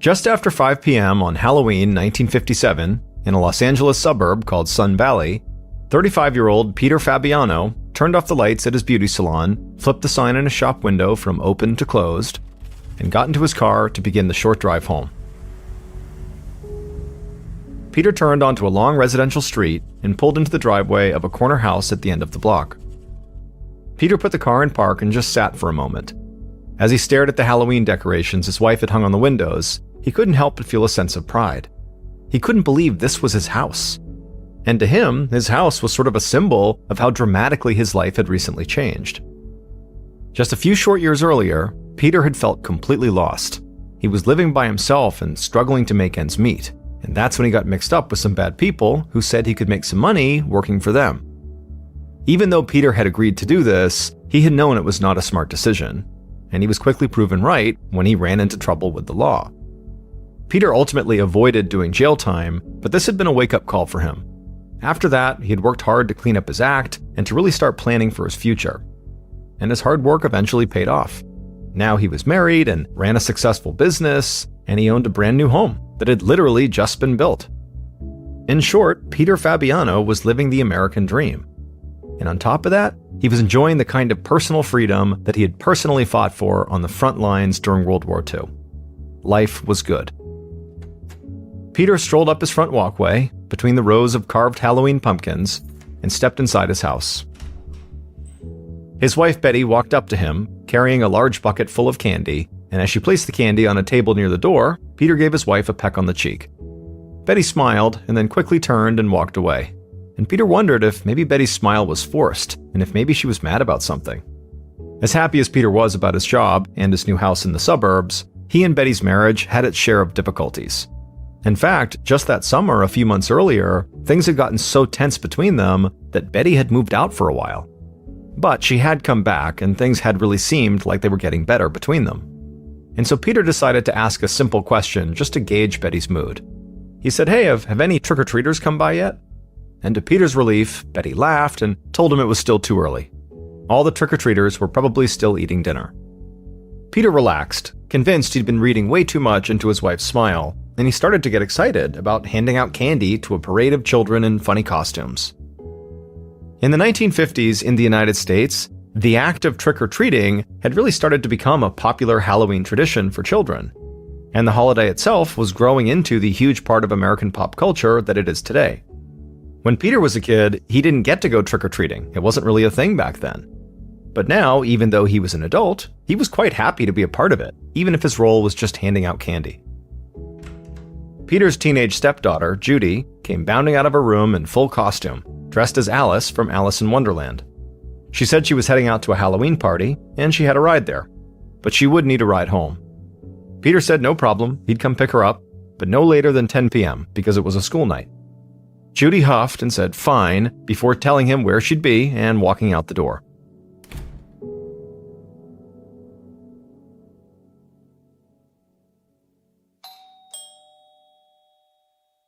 Just after 5 p.m. on Halloween 1957, in a Los Angeles suburb called Sun Valley, 35-year-old Peter Fabiano turned off the lights at his beauty salon, flipped the sign in his shop window from open to closed, and got into his car to begin the short drive home. Peter turned onto a long residential street and pulled into the driveway of a corner house at the end of the block. Peter put the car in park and just sat for a moment. As he stared at the Halloween decorations his wife had hung on the windows, he couldn't help but feel a sense of pride. He couldn't believe this was his house. And to him, his house was sort of a symbol of how dramatically his life had recently changed. Just a few short years earlier, Peter had felt completely lost. He was living by himself and struggling to make ends meet, and that's when he got mixed up with some bad people who said he could make some money working for them. Even though Peter had agreed to do this, he had known it was not a smart decision, and he was quickly proven right when he ran into trouble with the law. Peter ultimately avoided doing jail time, but this had been a wake-up call for him. After that, he had worked hard to clean up his act and to really start planning for his future. And his hard work eventually paid off. Now he was married and ran a successful business, and he owned a brand new home that had literally just been built. In short, Peter Fabiano was living the American dream. And on top of that, he was enjoying the kind of personal freedom that he had personally fought for on the front lines during World War II. Life was good. Peter strolled up his front walkway between the rows of carved Halloween pumpkins and stepped inside his house. His wife Betty walked up to him, carrying a large bucket full of candy, and as she placed the candy on a table near the door, Peter gave his wife a peck on the cheek. Betty smiled and then quickly turned and walked away. And Peter wondered if maybe Betty's smile was forced, and if maybe she was mad about something. As happy as Peter was about his job and his new house in the suburbs, he and Betty's marriage had its share of difficulties. In fact, just that summer, a few months earlier, things had gotten so tense between them that Betty had moved out for a while. But she had come back, and things had really seemed like they were getting better between them. And so Peter decided to ask a simple question just to gauge Betty's mood. He said, "Hey, have any trick-or-treaters come by yet?" And to Peter's relief, Betty laughed and told him it was still too early. All the trick-or-treaters were probably still eating dinner. Peter relaxed, convinced he'd been reading way too much into his wife's smile, and he started to get excited about handing out candy to a parade of children in funny costumes. In the 1950s in the United States, the act of trick-or-treating had really started to become a popular Halloween tradition for children, and the holiday itself was growing into the huge part of American pop culture that it is today. When Peter was a kid, he didn't get to go trick-or-treating. It wasn't really a thing back then. But now, even though he was an adult, he was quite happy to be a part of it, even if his role was just handing out candy. Peter's teenage stepdaughter, Judy, came bounding out of her room in full costume, dressed as Alice from Alice in Wonderland. She said she was heading out to a Halloween party, and she had a ride there, but she would need a ride home. Peter said no problem, he'd come pick her up, but no later than 10 p.m. because it was a school night. Judy huffed and said fine before telling him where she'd be and walking out the door.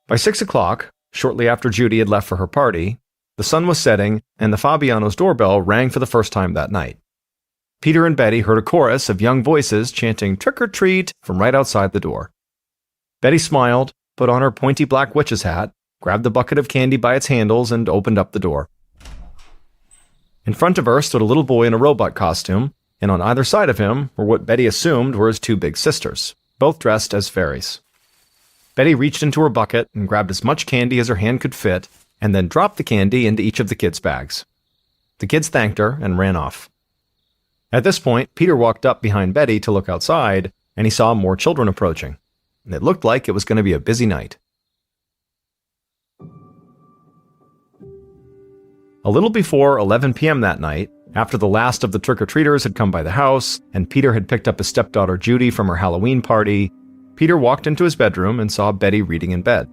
By 6 o'clock, shortly after Judy had left for her party, the sun was setting and the Fabiano's doorbell rang for the first time that night. Peter and Betty heard a chorus of young voices chanting "Trick or treat" from right outside the door. Betty smiled, put on her pointy black witch's hat, grabbed the bucket of candy by its handles, and opened up the door. In front of her stood a little boy in a robot costume, and on either side of him were what Betty assumed were his two big sisters, both dressed as fairies. Betty reached into her bucket and grabbed as much candy as her hand could fit, and then dropped the candy into each of the kids' bags. The kids thanked her and ran off. At this point, Peter walked up behind Betty to look outside, and he saw more children approaching. It looked like it was going to be a busy night. A little before 11 p.m. that night, after the last of the trick-or-treaters had come by the house, and Peter had picked up his stepdaughter Judy from her Halloween party, Peter walked into his bedroom and saw Betty reading in bed.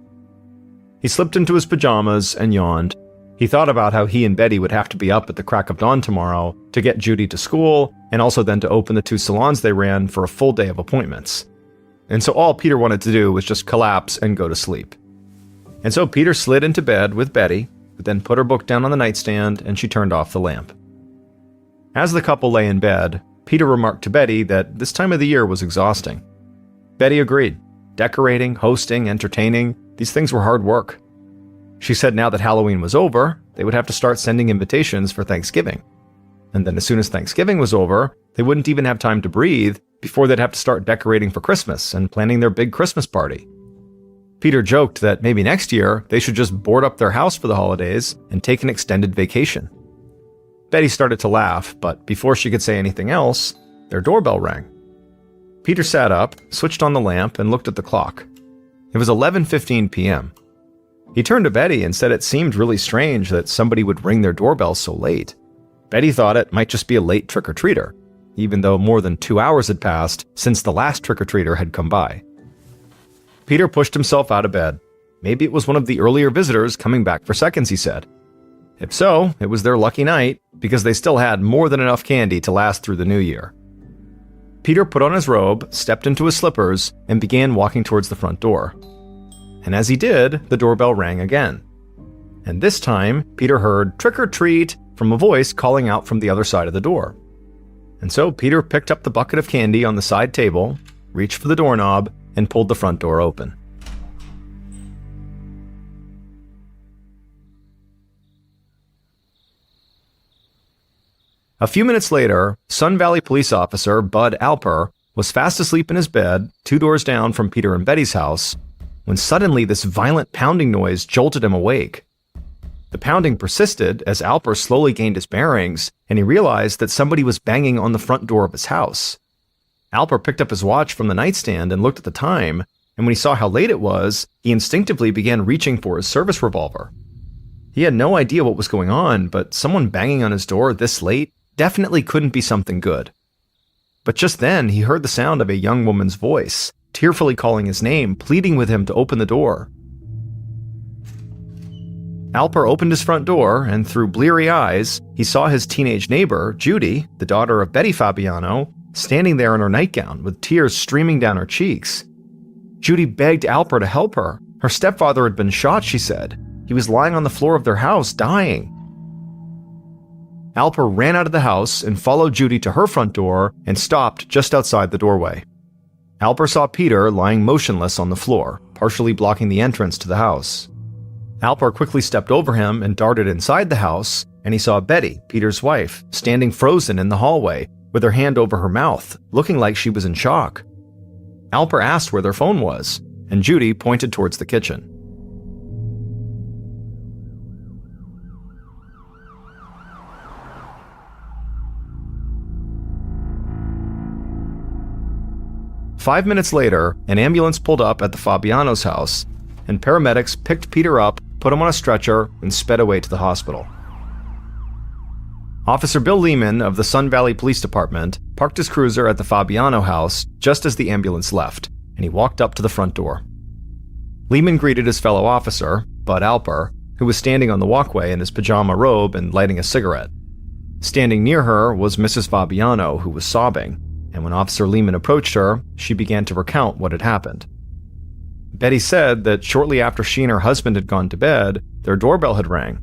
He slipped into his pajamas and yawned. He thought about how he and Betty would have to be up at the crack of dawn tomorrow to get Judy to school, and also then to open the two salons they ran for a full day of appointments. And so all Peter wanted to do was just collapse and go to sleep. And so Peter slid into bed with Betty, but then put her book down on the nightstand and she turned off the lamp. As the couple lay in bed, Peter remarked to Betty that this time of the year was exhausting. Betty agreed. Decorating, hosting, entertaining, these things were hard work. She said now that Halloween was over, they would have to start sending invitations for Thanksgiving. And then as soon as Thanksgiving was over, they wouldn't even have time to breathe before they'd have to start decorating for Christmas and planning their big Christmas party. Peter joked that maybe next year they should just board up their house for the holidays and take an extended vacation. Betty started to laugh, but before she could say anything else, their doorbell rang. Peter sat up, switched on the lamp, and looked at the clock. It was 11:15 p.m. He turned to Betty and said it seemed really strange that somebody would ring their doorbell so late. Betty thought it might just be a late trick-or-treater, even though more than 2 hours had passed since the last trick-or-treater had come by. Peter pushed himself out of bed. Maybe it was one of the earlier visitors coming back for seconds, he said. If so, it was their lucky night, because they still had more than enough candy to last through the new year. Peter put on his robe, stepped into his slippers, and began walking towards the front door. And as he did, the doorbell rang again. And this time, Peter heard "trick or treat" from a voice calling out from the other side of the door. And so Peter picked up the bucket of candy on the side table, reached for the doorknob, and pulled the front door open. A few minutes later, Sun Valley police officer Bud Alper was fast asleep in his bed, 2 doors down from Peter and Betty's house, when suddenly this violent pounding noise jolted him awake. The pounding persisted as Alper slowly gained his bearings, and he realized that somebody was banging on the front door of his house. Alper picked up his watch from the nightstand and looked at the time, and when he saw how late it was, he instinctively began reaching for his service revolver. He had no idea what was going on, but someone banging on his door this late definitely couldn't be something good. But just then, he heard the sound of a young woman's voice, tearfully calling his name, pleading with him to open the door. Alper opened his front door, and through bleary eyes, he saw his teenage neighbor, Judy, the daughter of Betty Fabiano, standing there in her nightgown with tears streaming down her cheeks. Judy begged Alper to help her. Her stepfather had been shot, she said. He was lying on the floor of their house, dying. Alper ran out of the house and followed Judy to her front door and stopped just outside the doorway. Alper saw Peter lying motionless on the floor, partially blocking the entrance to the house. Alper quickly stepped over him and darted inside the house, and he saw Betty, Peter's wife, standing frozen in the hallway, with her hand over her mouth, looking like she was in shock. Alper asked where their phone was, and Judy pointed towards the kitchen. Five minutes later, an ambulance pulled up at the Fabiano's house, and paramedics picked Peter up, put him on a stretcher, and sped away to the hospital. Officer Bill Lehman of the Sun Valley Police Department parked his cruiser at the Fabiano house just as the ambulance left, and he walked up to the front door. Lehman greeted his fellow officer, Bud Alper, who was standing on the walkway in his pajama robe and lighting a cigarette. Standing near her was Mrs. Fabiano, who was sobbing, and when Officer Lehman approached her, she began to recount what had happened. Betty said that shortly after she and her husband had gone to bed, their doorbell had rang,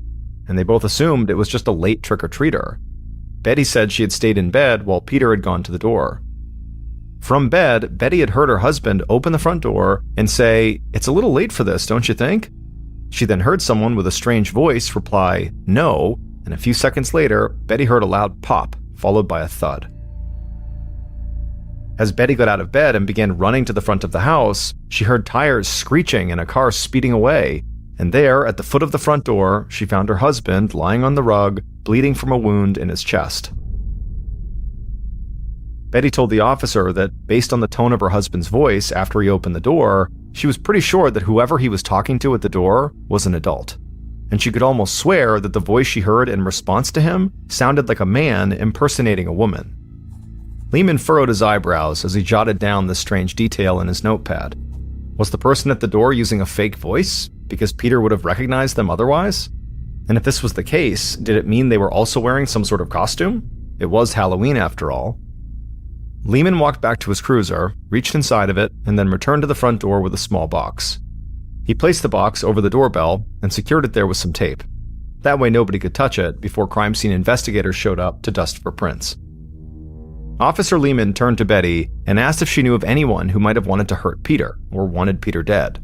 and they both assumed it was just a late trick-or-treater. Betty said she had stayed in bed while Peter had gone to the door. From bed, Betty had heard her husband open the front door and say, "It's a little late for this, don't you think?" She then heard someone with a strange voice reply, "No," and a few seconds later, Betty heard a loud pop, followed by a thud. As Betty got out of bed and began running to the front of the house, she heard tires screeching and a car speeding away, and there, at the foot of the front door, she found her husband lying on the rug, bleeding from a wound in his chest. Betty told the officer that, based on the tone of her husband's voice after he opened the door, she was pretty sure that whoever he was talking to at the door was an adult, and she could almost swear that the voice she heard in response to him sounded like a man impersonating a woman. Lehman furrowed his eyebrows as he jotted down this strange detail in his notepad. Was the person at the door using a fake voice, because Peter would have recognized them otherwise? And if this was the case, did it mean they were also wearing some sort of costume? It was Halloween after all. Lehman walked back to his cruiser, reached inside of it, and then returned to the front door with a small box. He placed the box over the doorbell and secured it there with some tape. That way nobody could touch it before crime scene investigators showed up to dust for prints. Officer Lehman turned to Betty and asked if she knew of anyone who might have wanted to hurt Peter or wanted Peter dead.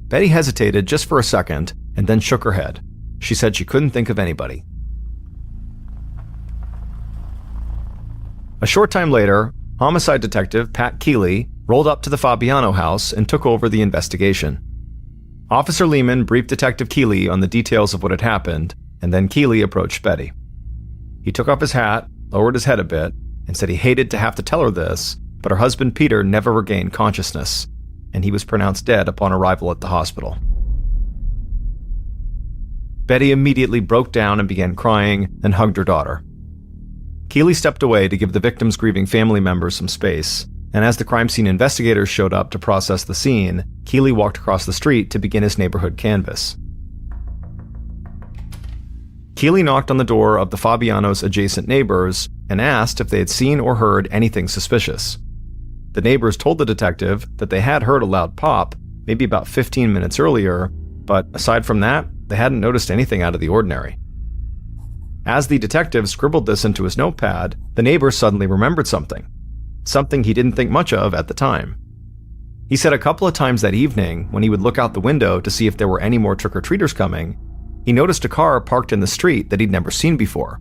Betty hesitated just for a second and then shook her head. She said she couldn't think of anybody. A short time later, homicide detective Pat Keeley rolled up to the Fabiano house and took over the investigation. Officer Lehman briefed Detective Keeley on the details of what had happened, and then Keeley approached Betty. He took off his hat, lowered his head a bit, and said he hated to have to tell her this, but her husband Peter never regained consciousness, and he was pronounced dead upon arrival at the hospital. Betty immediately broke down and began crying and hugged her daughter. Keeley stepped away to give the victim's grieving family members some space, and as the crime scene investigators showed up to process the scene, Keeley walked across the street to begin his neighborhood canvass. Keeley knocked on the door of the Fabianos' adjacent neighbors and asked if they had seen or heard anything suspicious. The neighbors told the detective that they had heard a loud pop, maybe about 15 minutes earlier, but aside from that, they hadn't noticed anything out of the ordinary. As the detective scribbled this into his notepad, the neighbor suddenly remembered something he didn't think much of at the time. He said a couple of times that evening, when he would look out the window to see if there were any more trick-or-treaters coming, he noticed a car parked in the street that he'd never seen before.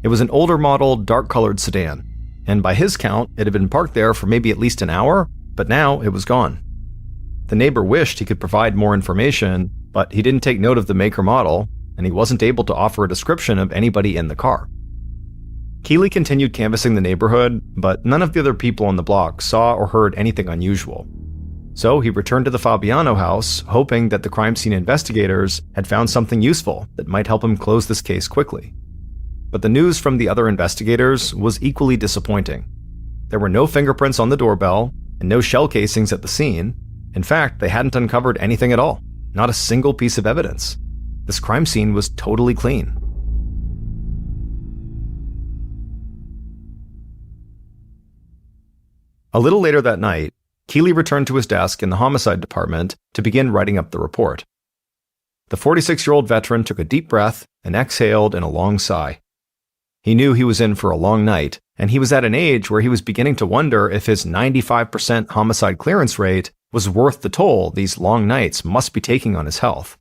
It was an older model, dark-colored sedan, and by his count, it had been parked there for maybe at least an hour, but now it was gone. The neighbor wished he could provide more information, but he didn't take note of the make or model, and he wasn't able to offer a description of anybody in the car. Keeley continued canvassing the neighborhood, but none of the other people on the block saw or heard anything unusual. So he returned to the Fabiano house, hoping that the crime scene investigators had found something useful that might help him close this case quickly. But the news from the other investigators was equally disappointing. There were no fingerprints on the doorbell and no shell casings at the scene. In fact, they hadn't uncovered anything at all, not a single piece of evidence. This crime scene was totally clean. A little later that night, Keeley returned to his desk in the homicide department to begin writing up the report. The 46-year-old veteran took a deep breath and exhaled in a long sigh. He knew he was in for a long night, and he was at an age where he was beginning to wonder if his 95% homicide clearance rate was worth the toll these long nights must be taking on his health.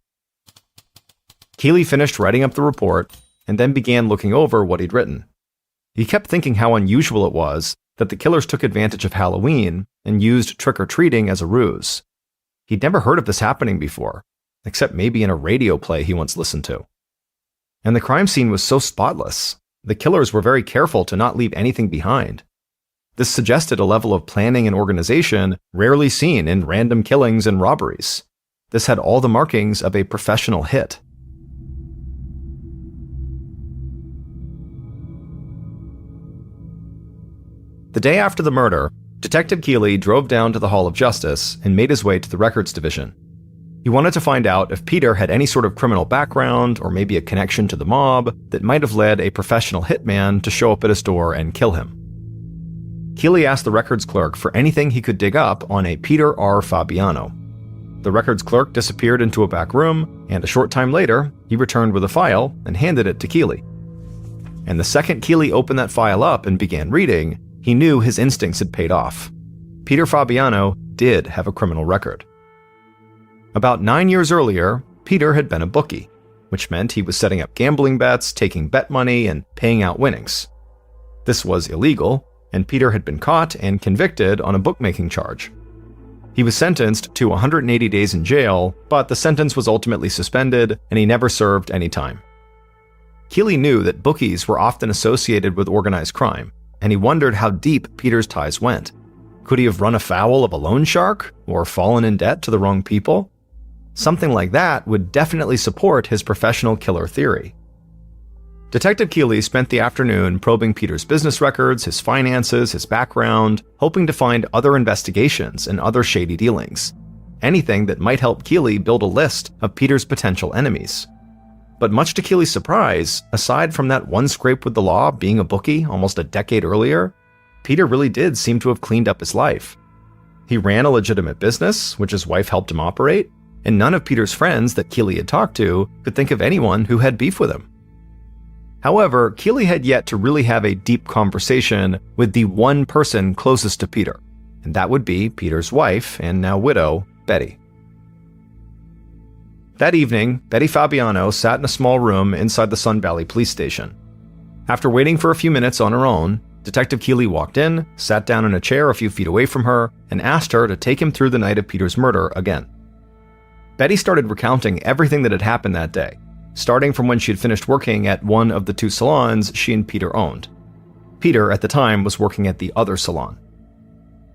Keeley finished writing up the report and then began looking over what he'd written. He kept thinking how unusual it was that the killers took advantage of Halloween and used trick-or-treating as a ruse. He'd never heard of this happening before, except maybe in a radio play he once listened to. And the crime scene was so spotless. The killers were very careful to not leave anything behind. This suggested a level of planning and organization rarely seen in random killings and robberies. This had all the markings of a professional hit. The day after the murder, Detective Keeley drove down to the Hall of Justice and made his way to the Records Division. He wanted to find out if Peter had any sort of criminal background or maybe a connection to the mob that might have led a professional hitman to show up at his door and kill him. Keeley asked the records clerk for anything he could dig up on a Peter R. Fabiano. The records clerk disappeared into a back room, and a short time later, he returned with a file and handed it to Keeley. And the second Keeley opened that file up and began reading, he knew his instincts had paid off. Peter Fabiano did have a criminal record. About 9 years earlier, Peter had been a bookie, which meant he was setting up gambling bets, taking bet money, and paying out winnings. This was illegal, and Peter had been caught and convicted on a bookmaking charge. He was sentenced to 180 days in jail, but the sentence was ultimately suspended, and he never served any time. Keeley knew that bookies were often associated with organized crime, and he wondered how deep Peter's ties went. Could he have run afoul of a loan shark, or fallen in debt to the wrong people? Something like that would definitely support his professional killer theory. Detective Keeley spent the afternoon probing Peter's business records, his finances, his background, hoping to find other investigations and other shady dealings. Anything that might help Keeley build a list of Peter's potential enemies. But much to Keeley's surprise, aside from that one scrape with the law being a bookie almost a decade earlier, Peter really did seem to have cleaned up his life. He ran a legitimate business, which his wife helped him operate, and none of Peter's friends that Keeley had talked to could think of anyone who had beef with him. However, Keeley had yet to really have a deep conversation with the one person closest to Peter, and that would be Peter's wife and now widow, Betty. That evening, Betty Fabiano sat in a small room inside the Sun Valley Police Station. After waiting for a few minutes on her own, Detective Keeley walked in, sat down in a chair a few feet away from her, and asked her to take him through the night of Peter's murder again. Betty started recounting everything that had happened that day, starting from when she had finished working at one of the two salons she and Peter owned. Peter, at the time, was working at the other salon.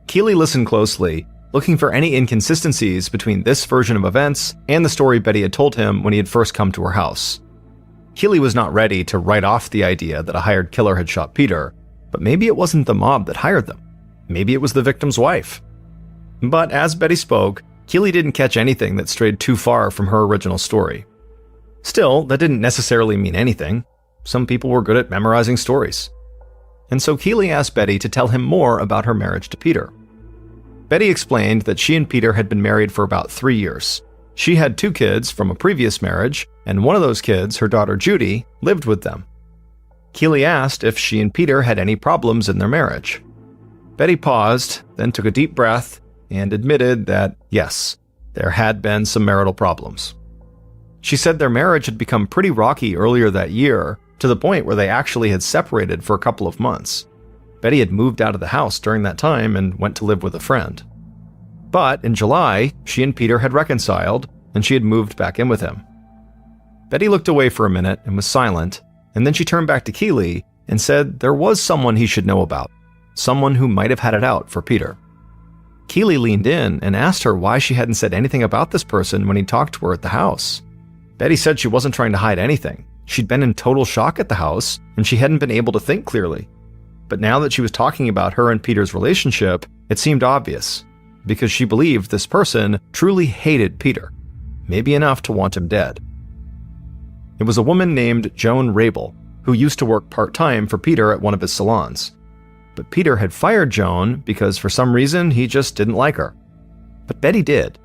Keeley listened closely, looking for any inconsistencies between this version of events and the story Betty had told him when he had first come to her house. Keeley was not ready to write off the idea that a hired killer had shot Peter, but maybe it wasn't the mob that hired them. Maybe it was the victim's wife. But as Betty spoke, Keeley didn't catch anything that strayed too far from her original story. Still, that didn't necessarily mean anything. Some people were good at memorizing stories. And so Keeley asked Betty to tell him more about her marriage to Peter. Betty explained that she and Peter had been married for about 3 years. She had 2 kids from a previous marriage, and one of those kids, her daughter Judy, lived with them. Keeley asked if she and Peter had any problems in their marriage. Betty paused, then took a deep breath, and admitted that, yes, there had been some marital problems. She said their marriage had become pretty rocky earlier that year, to the point where they actually had separated for a couple of months. Betty had moved out of the house during that time and went to live with a friend. But in July, she and Peter had reconciled, and she had moved back in with him. Betty looked away for a minute and was silent, and then she turned back to Keeley and said there was someone he should know about, someone who might have had it out for Peter. Keeley leaned in and asked her why she hadn't said anything about this person when he talked to her at the house. Betty said she wasn't trying to hide anything. She'd been in total shock at the house, and she hadn't been able to think clearly. But now that she was talking about her and Peter's relationship, it seemed obvious, because she believed this person truly hated Peter, maybe enough to want him dead. It was a woman named Joan Rabel, who used to work part-time for Peter at one of his salons. But Peter had fired Joan because for some reason he just didn't like her. But Betty did.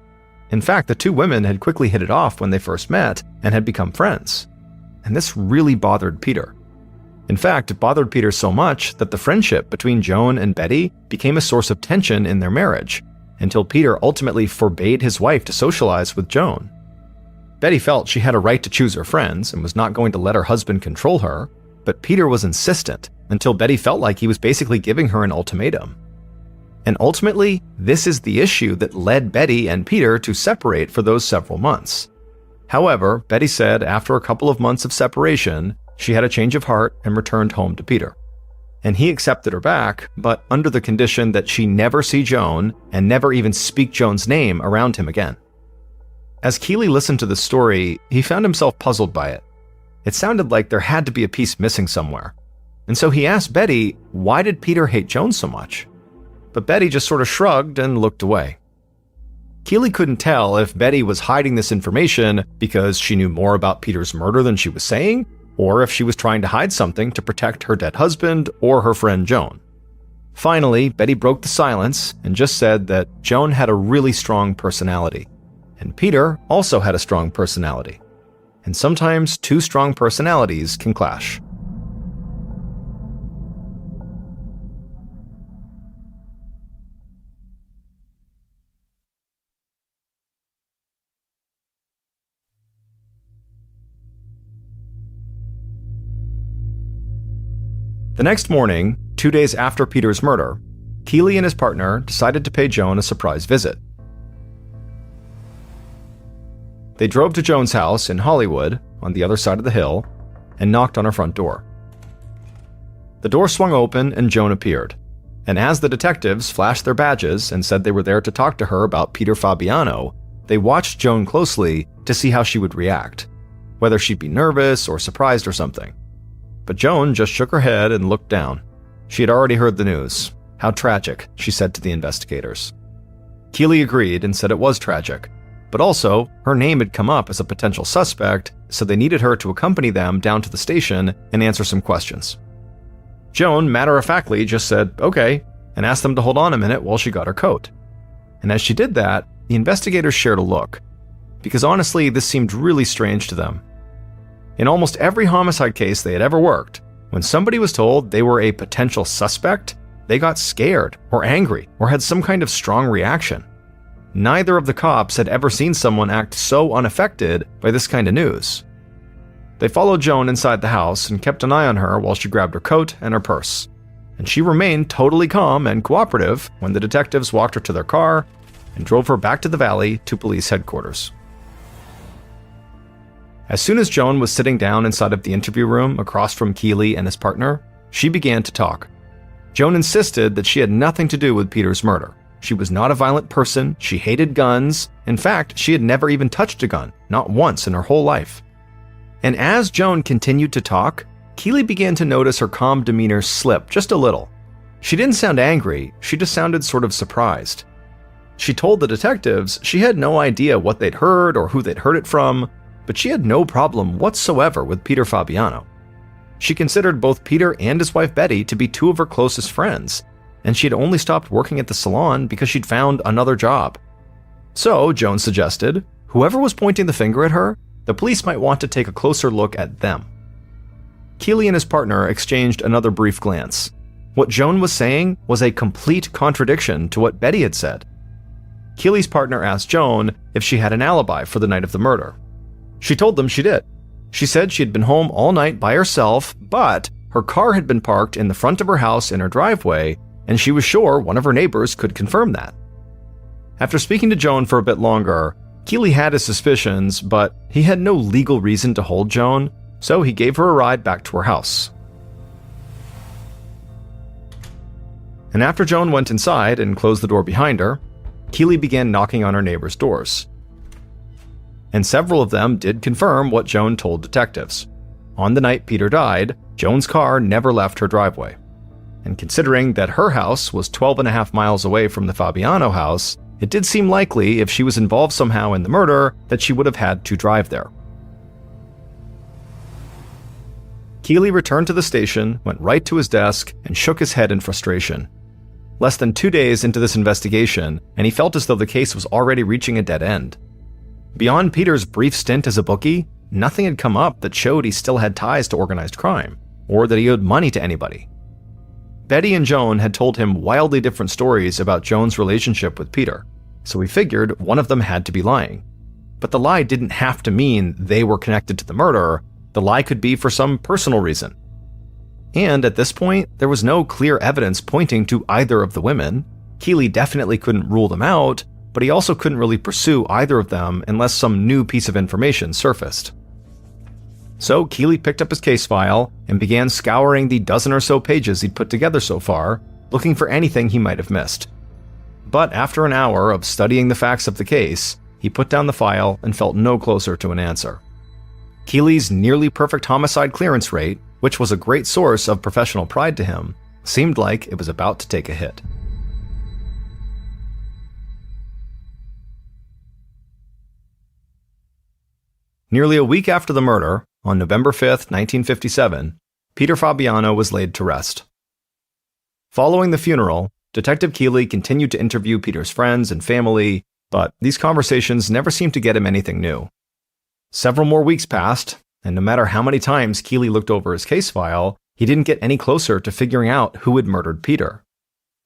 In fact, the 2 women had quickly hit it off when they first met and had become friends. And this really bothered Peter. In fact, it bothered Peter so much that the friendship between Joan and Betty became a source of tension in their marriage, until Peter ultimately forbade his wife to socialize with Joan. Betty felt she had a right to choose her friends and was not going to let her husband control her, but Peter was insistent until Betty felt like he was basically giving her an ultimatum. And ultimately, this is the issue that led Betty and Peter to separate for those several months. However, Betty said after a couple of months of separation, she had a change of heart and returned home to Peter. And he accepted her back, but under the condition that she never see Joan and never even speak Joan's name around him again. As Keeley listened to the story, he found himself puzzled by it. It sounded like there had to be a piece missing somewhere. And so he asked Betty, why did Peter hate Joan so much? But Betty just sort of shrugged and looked away. Keeley couldn't tell if Betty was hiding this information because she knew more about Peter's murder than she was saying, or if she was trying to hide something to protect her dead husband or her friend Joan. Finally, Betty broke the silence and just said that Joan had a really strong personality, and Peter also had a strong personality. And sometimes 2 strong personalities can clash. The next morning, 2 days after Peter's murder, Keeley and his partner decided to pay Joan a surprise visit. They drove to Joan's house in Hollywood, on the other side of the hill, and knocked on her front door. The door swung open and Joan appeared, and as the detectives flashed their badges and said they were there to talk to her about Peter Fabiano, they watched Joan closely to see how she would react, whether she'd be nervous or surprised or something. But Joan just shook her head and looked down. She had already heard the news. How tragic, she said to the investigators. Keeley agreed and said it was tragic, but also her name had come up as a potential suspect, so they needed her to accompany them down to the station and answer some questions. Joan matter-of-factly just said, okay, and asked them to hold on a minute while she got her coat. And as she did that, the investigators shared a look, because honestly, this seemed really strange to them. In almost every homicide case they had ever worked, when somebody was told they were a potential suspect, they got scared or angry or had some kind of strong reaction. Neither of the cops had ever seen someone act so unaffected by this kind of news. They followed Joan inside the house and kept an eye on her while she grabbed her coat and her purse. And she remained totally calm and cooperative when the detectives walked her to their car and drove her back to the valley to police headquarters. As soon as Joan was sitting down inside of the interview room across from Keeley and his partner, she began to talk. Joan insisted that she had nothing to do with Peter's murder. She was not a violent person, she hated guns. In fact, she had never even touched a gun, not once in her whole life. And as Joan continued to talk, Keeley began to notice her calm demeanor slip just a little. She didn't sound angry, she just sounded sort of surprised. She told the detectives she had no idea what they'd heard or who they'd heard it from, but she had no problem whatsoever with Peter Fabiano. She considered both Peter and his wife Betty to be two of her closest friends, and she had only stopped working at the salon because she'd found another job. So, Joan suggested, whoever was pointing the finger at her, the police might want to take a closer look at them. Keeley and his partner exchanged another brief glance. What Joan was saying was a complete contradiction to what Betty had said. Keeley's partner asked Joan if she had an alibi for the night of the murder. She told them she did. She said she had been home all night by herself, but her car had been parked in the front of her house in her driveway, and she was sure one of her neighbors could confirm that. After speaking to Joan for a bit longer, Keeley had his suspicions, but he had no legal reason to hold Joan, so he gave her a ride back to her house. And after Joan went inside and closed the door behind her, Keeley began knocking on her neighbors' doors. And several of them did confirm what Joan told detectives. On the night Peter died, Joan's car never left her driveway. And considering that her house was 12.5 miles away from the Fabiano house, it did seem likely if she was involved somehow in the murder that she would have had to drive there. Keeley returned to the station, went right to his desk, and shook his head in frustration. Less than 2 days into this investigation, and he felt as though the case was already reaching a dead end. Beyond Peter's brief stint as a bookie, nothing had come up that showed he still had ties to organized crime, or that he owed money to anybody. Betty and Joan had told him wildly different stories about Joan's relationship with Peter, so he figured one of them had to be lying. But the lie didn't have to mean they were connected to the murder. The lie could be for some personal reason. And at this point, there was no clear evidence pointing to either of the women. Keeley definitely couldn't rule them out, but he also couldn't really pursue either of them unless some new piece of information surfaced. So Keeley picked up his case file and began scouring the dozen or so pages he'd put together so far, looking for anything he might have missed. But after an hour of studying the facts of the case, he put down the file and felt no closer to an answer. Keeley's nearly perfect homicide clearance rate, which was a great source of professional pride to him, seemed like it was about to take a hit. Nearly a week after the murder, on November 5th, 1957, Peter Fabiano was laid to rest. Following the funeral, Detective Keeley continued to interview Peter's friends and family, but these conversations never seemed to get him anything new. Several more weeks passed, and no matter how many times Keeley looked over his case file, he didn't get any closer to figuring out who had murdered Peter.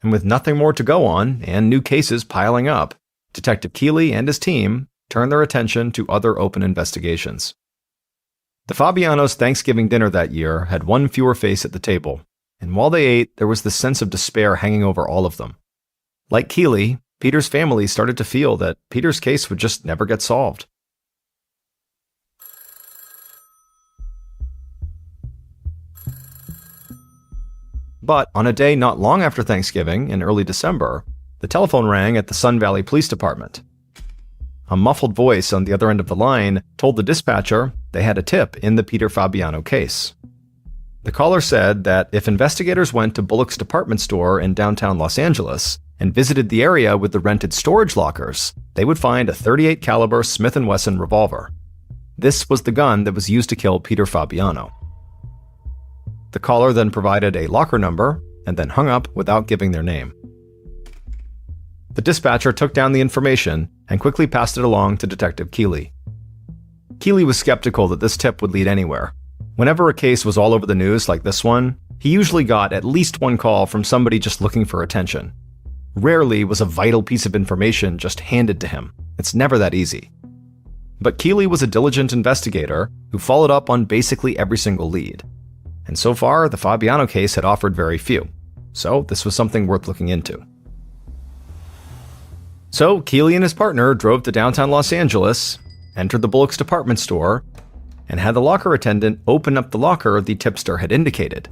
And with nothing more to go on, and new cases piling up, Detective Keeley and his team turned their attention to other open investigations. The Fabianos' Thanksgiving dinner that year had one fewer face at the table, and while they ate, there was this sense of despair hanging over all of them. Like Keeley, Peter's family started to feel that Peter's case would just never get solved. But on a day not long after Thanksgiving, in early December, the telephone rang at the Sun Valley Police Department. A muffled voice on the other end of the line told the dispatcher they had a tip in the Peter Fabiano case. The caller said that if investigators went to Bullock's department store in downtown Los Angeles and visited the area with the rented storage lockers, they would find a .38 caliber Smith & Wesson revolver. This was the gun that was used to kill Peter Fabiano. The caller then provided a locker number and then hung up without giving their name. The dispatcher took down the information and quickly passed it along to Detective Keeley. Keeley was skeptical that this tip would lead anywhere. Whenever a case was all over the news like this one, he usually got at least one call from somebody just looking for attention. Rarely was a vital piece of information just handed to him. It's never that easy. But Keeley was a diligent investigator who followed up on basically every single lead. And so far, the Fabiano case had offered very few. So this was something worth looking into. So Keeley and his partner drove to downtown Los Angeles, entered the Bullock's department store, and had the locker attendant open up the locker the tipster had indicated.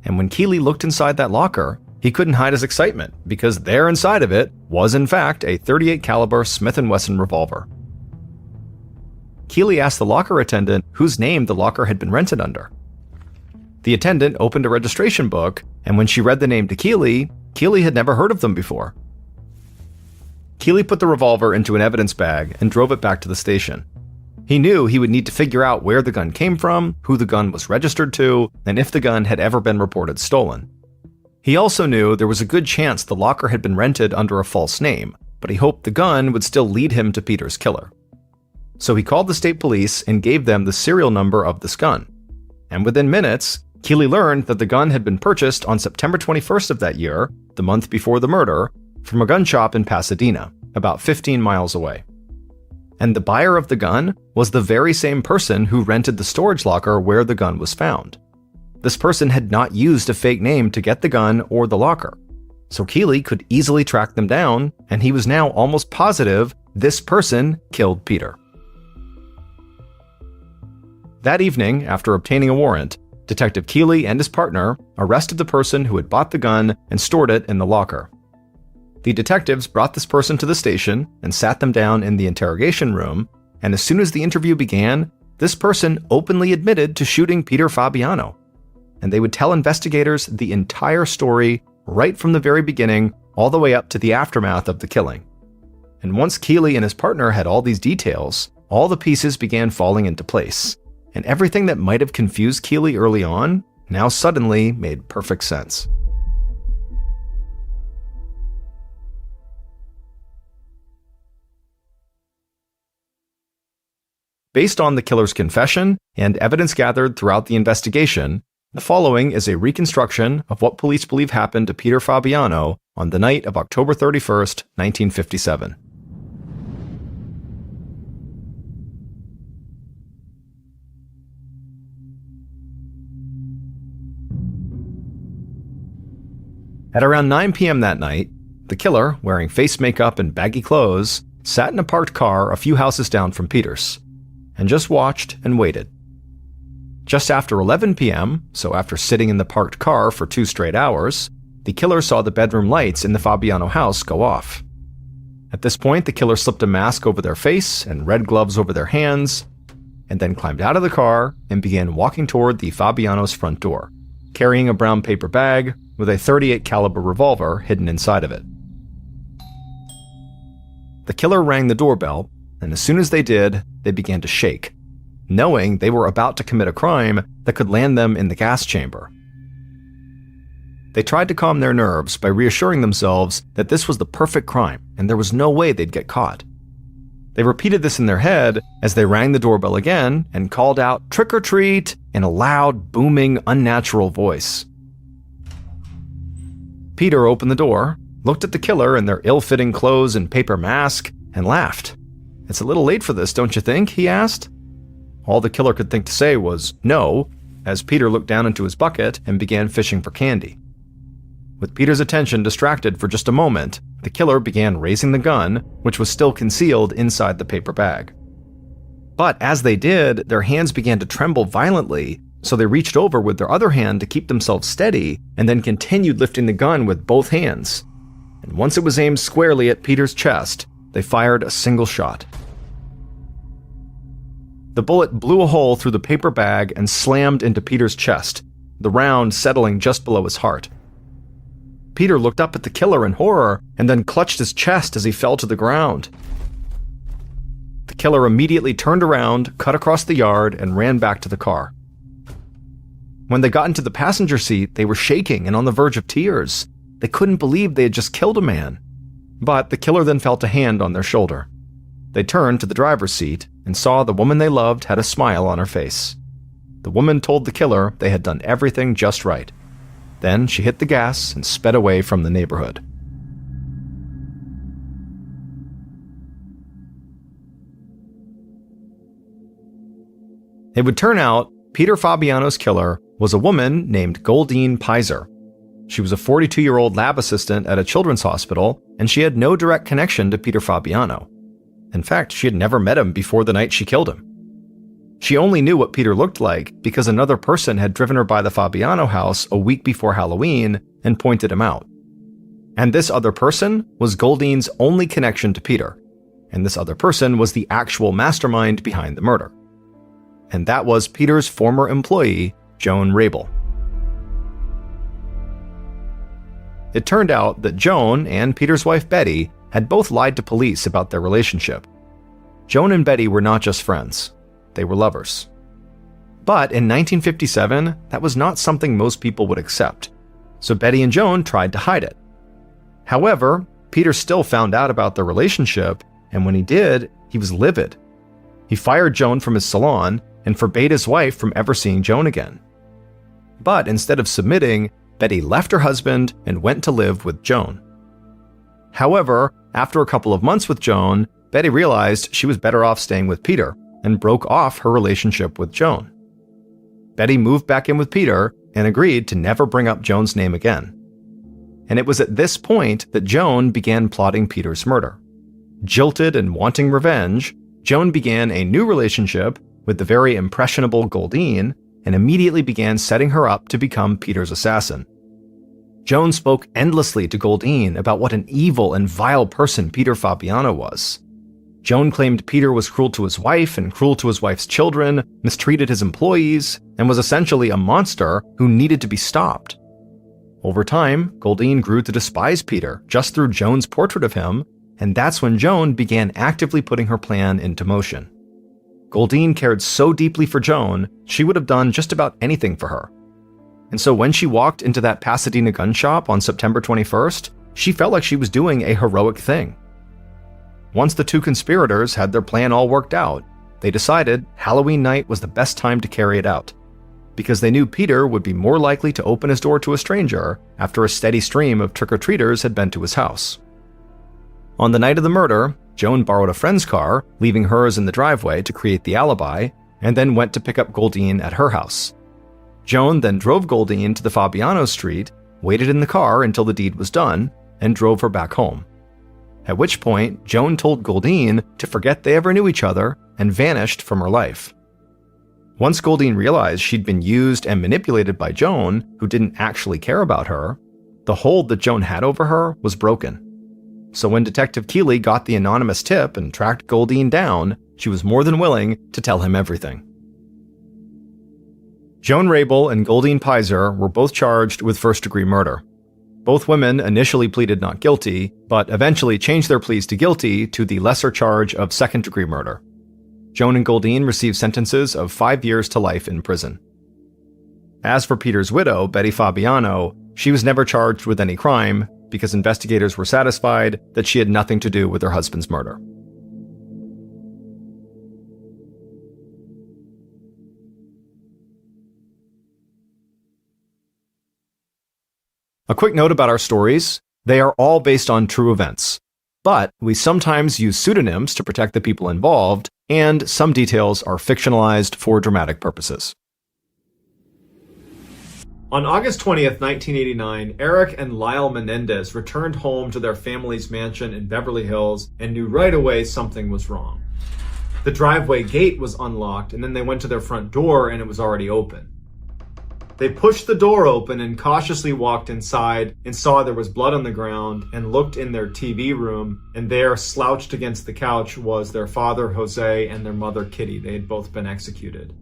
And when Keeley looked inside that locker, he couldn't hide his excitement because there inside of it was in fact a .38 caliber Smith & Wesson revolver. Keeley asked the locker attendant whose name the locker had been rented under. The attendant opened a registration book, and when she read the name to Keeley, Keeley had never heard of them before. Keeley put the revolver into an evidence bag and drove it back to the station. He knew he would need to figure out where the gun came from, who the gun was registered to, and if the gun had ever been reported stolen. He also knew there was a good chance the locker had been rented under a false name, but he hoped the gun would still lead him to Peter's killer. So he called the state police and gave them the serial number of this gun. And within minutes, Keeley learned that the gun had been purchased on September 21st of that year, the month before the murder, from a gun shop in Pasadena, about 15 miles away. And the buyer of the gun was the very same person who rented the storage locker where the gun was found. This person had not used a fake name to get the gun or the locker. So Keeley could easily track them down, and he was now almost positive this person killed Peter. That evening, after obtaining a warrant, Detective Keeley and his partner arrested the person who had bought the gun and stored it in the locker. The detectives brought this person to the station and sat them down in the interrogation room, and as soon as the interview began, this person openly admitted to shooting Peter Fabiano. And they would tell investigators the entire story right from the very beginning all the way up to the aftermath of the killing. And once Keeley and his partner had all these details, all the pieces began falling into place, and everything that might have confused Keeley early on now suddenly made perfect sense. Based on the killer's confession and evidence gathered throughout the investigation, the following is a reconstruction of what police believe happened to Peter Fabiano on the night of October 31st, 1957. At around 9 p.m. that night, the killer, wearing face makeup and baggy clothes, sat in a parked car a few houses down from Peter's, and just watched and waited. Just after 11 p.m., so after sitting in the parked car for 2 straight hours, the killer saw the bedroom lights in the Fabiano house go off. At this point, the killer slipped a mask over their face and red gloves over their hands, and then climbed out of the car and began walking toward the Fabiano's front door, carrying a brown paper bag with a .38 caliber revolver hidden inside of it. The killer rang the doorbell, and as soon as they did, they began to shake, knowing they were about to commit a crime that could land them in the gas chamber. They tried to calm their nerves by reassuring themselves that this was the perfect crime and there was no way they'd get caught. They repeated this in their head as they rang the doorbell again and called out "trick or treat" in a loud, booming, unnatural voice. Peter opened the door, looked at the killer in their ill-fitting clothes and paper mask, and laughed. "It's a little late for this, don't you think?" he asked. All the killer could think to say was "no," as Peter looked down into his bucket and began fishing for candy. With Peter's attention distracted for just a moment, the killer began raising the gun, which was still concealed inside the paper bag. But as they did, their hands began to tremble violently, so they reached over with their other hand to keep themselves steady, and then continued lifting the gun with both hands. And once it was aimed squarely at Peter's chest, they fired a single shot. The bullet blew a hole through the paper bag and slammed into Peter's chest, the round settling just below his heart. Peter looked up at the killer in horror and then clutched his chest as he fell to the ground. The killer immediately turned around, cut across the yard, and ran back to the car. When they got into the passenger seat, they were shaking and on the verge of tears. They couldn't believe they had just killed a man. But the killer then felt a hand on their shoulder. They turned to the driver's seat, and saw the woman they loved had a smile on her face. The woman told the killer they had done everything just right. Then she hit the gas and sped away from the neighborhood. It would turn out Peter Fabiano's killer was a woman named Goldine Pizer. She was a 42-year-old lab assistant at a children's hospital, and she had no direct connection to Peter Fabiano. In fact, she had never met him before the night she killed him. She only knew what Peter looked like because another person had driven her by the Fabiano house a week before Halloween and pointed him out. And this other person was Goldine's only connection to Peter, and this other person was the actual mastermind behind the murder. And that was Peter's former employee, Joan Rabel. It turned out that Joan and Peter's wife Betty had both lied to police about their relationship. Joan and Betty were not just friends, they were lovers. But in 1957, that was not something most people would accept, so Betty and Joan tried to hide it. However, Peter still found out about their relationship, and when he did, he was livid. He fired Joan from his salon and forbade his wife from ever seeing Joan again. But instead of submitting, Betty left her husband and went to live with Joan. However, after a couple of months with Joan, Betty realized she was better off staying with Peter and broke off her relationship with Joan. Betty moved back in with Peter and agreed to never bring up Joan's name again. And it was at this point that Joan began plotting Peter's murder. Jilted and wanting revenge, Joan began a new relationship with the very impressionable Goldine and immediately began setting her up to become Peter's assassin. Joan spoke endlessly to Goldine about what an evil and vile person Peter Fabiano was. Joan claimed Peter was cruel to his wife and cruel to his wife's children, mistreated his employees, and was essentially a monster who needed to be stopped. Over time, Goldine grew to despise Peter just through Joan's portrait of him, and that's when Joan began actively putting her plan into motion. Goldine cared so deeply for Joan, she would have done just about anything for her. And so when she walked into that Pasadena gun shop on September 21st, she felt like she was doing a heroic thing. Once the two conspirators had their plan all worked out, they decided Halloween night was the best time to carry it out, because they knew Peter would be more likely to open his door to a stranger after a steady stream of trick-or-treaters had been to his house. On the night of the murder, Joan borrowed a friend's car, leaving hers in the driveway to create the alibi, and then went to pick up Goldine at her house. Joan then drove Goldine to the Fabiano street, waited in the car until the deed was done, and drove her back home. At which point, Joan told Goldine to forget they ever knew each other and vanished from her life. Once Goldine realized she'd been used and manipulated by Joan, who didn't actually care about her, the hold that Joan had over her was broken. So when Detective Keeley got the anonymous tip and tracked Goldine down, she was more than willing to tell him everything. Joan Rabel and Goldine Pizer were both charged with first-degree murder. Both women initially pleaded not guilty, but eventually changed their pleas to guilty to the lesser charge of second-degree murder. Joan and Goldine received sentences of 5 years to life in prison. As for Peter's widow, Betty Fabiano, she was never charged with any crime because investigators were satisfied that she had nothing to do with her husband's murder. A quick note about our stories: they are all based on true events, but we sometimes use pseudonyms to protect the people involved, and some details are fictionalized for dramatic purposes. On August 20th, 1989, Eric and Lyle Menendez returned home to their family's mansion in Beverly Hills and knew right away something was wrong. The driveway gate was unlocked, and then they went to their front door and it was already open. They pushed the door open and cautiously walked inside and saw there was blood on the ground and looked in their TV room, and there, slouched against the couch, was their father, Jose, and their mother, Kitty. They had both been executed.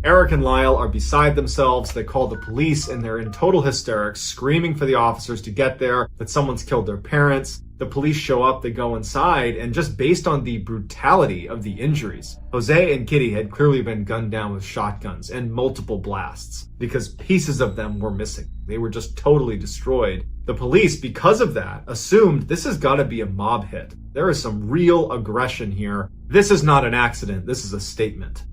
Eric and Lyle are beside themselves. They call the police and they're in total hysterics, screaming for the officers to get there, that someone's killed their parents. The police show up, they go inside, and just based on the brutality of the injuries, Jose and Kitty had clearly been gunned down with shotguns and multiple blasts because pieces of them were missing. They were just totally destroyed. The police, because of that, assumed this has got to be a mob hit. There is some real aggression here, This is not an accident, this is a statement.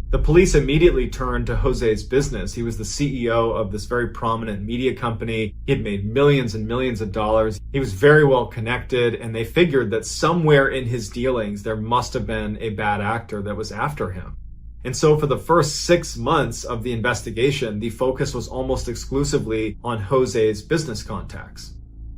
The police immediately turned to Jose's business. He was the CEO of this very prominent media company. He had made millions and millions of dollars. He was very well connected, and they figured that somewhere in his dealings there must have been a bad actor that was after him. And so for the first 6 months of the investigation, the focus was almost exclusively on Jose's business contacts.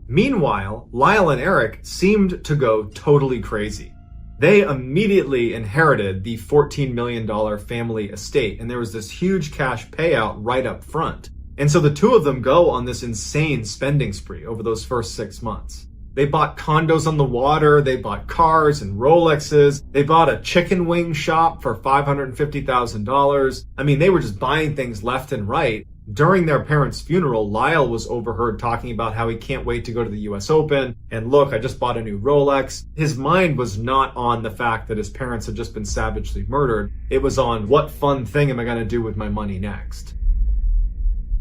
Meanwhile, Lyle and Eric seemed to go totally crazy. They immediately inherited the $14 million family estate, and there was this huge cash payout right up front. And so the two of them go on this insane spending spree over those first 6 months. They bought condos on the water, they bought cars and Rolexes, they bought a chicken wing shop for $550,000. I mean, they were just buying things left and right. During their parents' funeral, Lyle was overheard talking about how he can't wait to go to the US Open, and look, I just bought a new Rolex. His mind was not on the fact that his parents had just been savagely murdered. It was on, what fun thing am I going to do with my money next?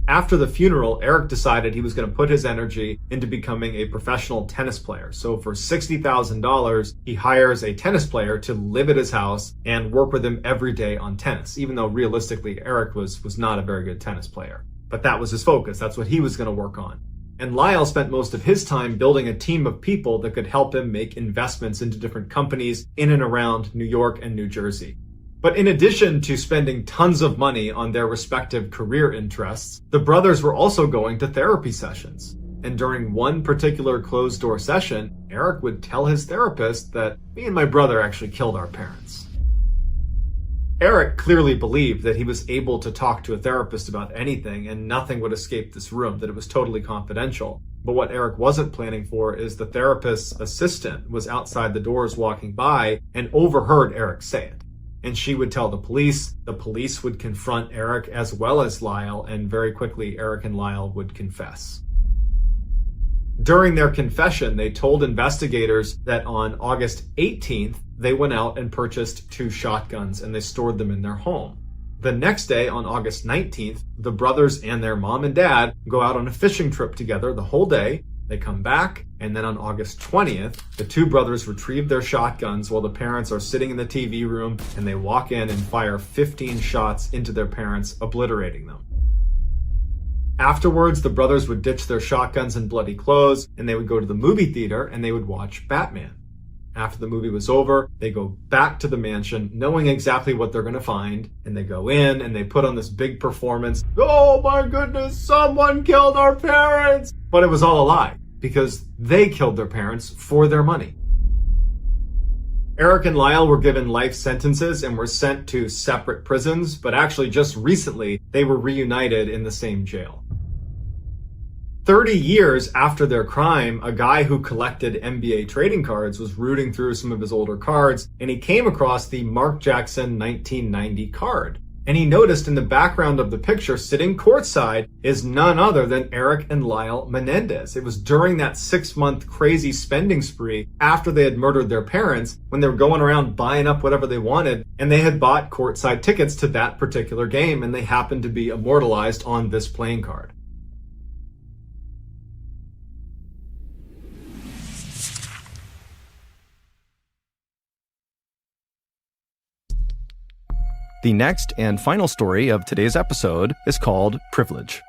After the funeral, Eric decided he was going to put his energy into becoming a professional tennis player. So for $60,000, he hires a tennis player to live at his house and work with him every day on tennis, even though realistically Eric was not a very good tennis player. But that was his focus. That's what he was going to work on. And Lyle spent most of his time building a team of people that could help him make investments into different companies in and around New York and New Jersey. But in addition to spending tons of money on their respective career interests, the brothers were also going to therapy sessions. And during one particular closed-door session, Eric would tell his therapist that me and my brother actually killed our parents. Eric clearly believed that he was able to talk to a therapist about anything and nothing would escape this room, that it was totally confidential. But what Eric wasn't planning for is the therapist's assistant was outside the doors walking by and overheard Eric say it. And she would tell the police would confront Eric as well as Lyle, and very quickly Eric and Lyle would confess. During their confession, they told investigators that on August 18th, they went out and purchased 2 shotguns and they stored them in their home. The next day, on August 19th, the brothers and their mom and dad go out on a fishing trip together the whole day. They come back, and then on August 20th, the 2 brothers retrieve their shotguns while the parents are sitting in the TV room, and they walk in and fire 15 shots into their parents, obliterating them. Afterwards, the brothers would ditch their shotguns and bloody clothes, and they would go to the movie theater and they would watch Batman. After the movie was over, they go back to the mansion knowing exactly what they're going to find, and they go in and they put on this big performance. Oh my goodness, someone killed our parents! But it was all a lie, because they killed their parents for their money. Eric and Lyle were given life sentences and were sent to separate prisons, but actually just recently they were reunited in the same jail. 30 years after their crime, a guy who collected NBA trading cards was rooting through some of his older cards, and he came across the Mark Jackson 1990 card. And he noticed in the background of the picture, sitting courtside, is none other than Eric and Lyle Menendez. It was during that 6-month crazy spending spree after they had murdered their parents, when they were going around buying up whatever they wanted, and they had bought courtside tickets to that particular game, and they happened to be immortalized on this playing card. The next and final story of today's episode is called Privilege.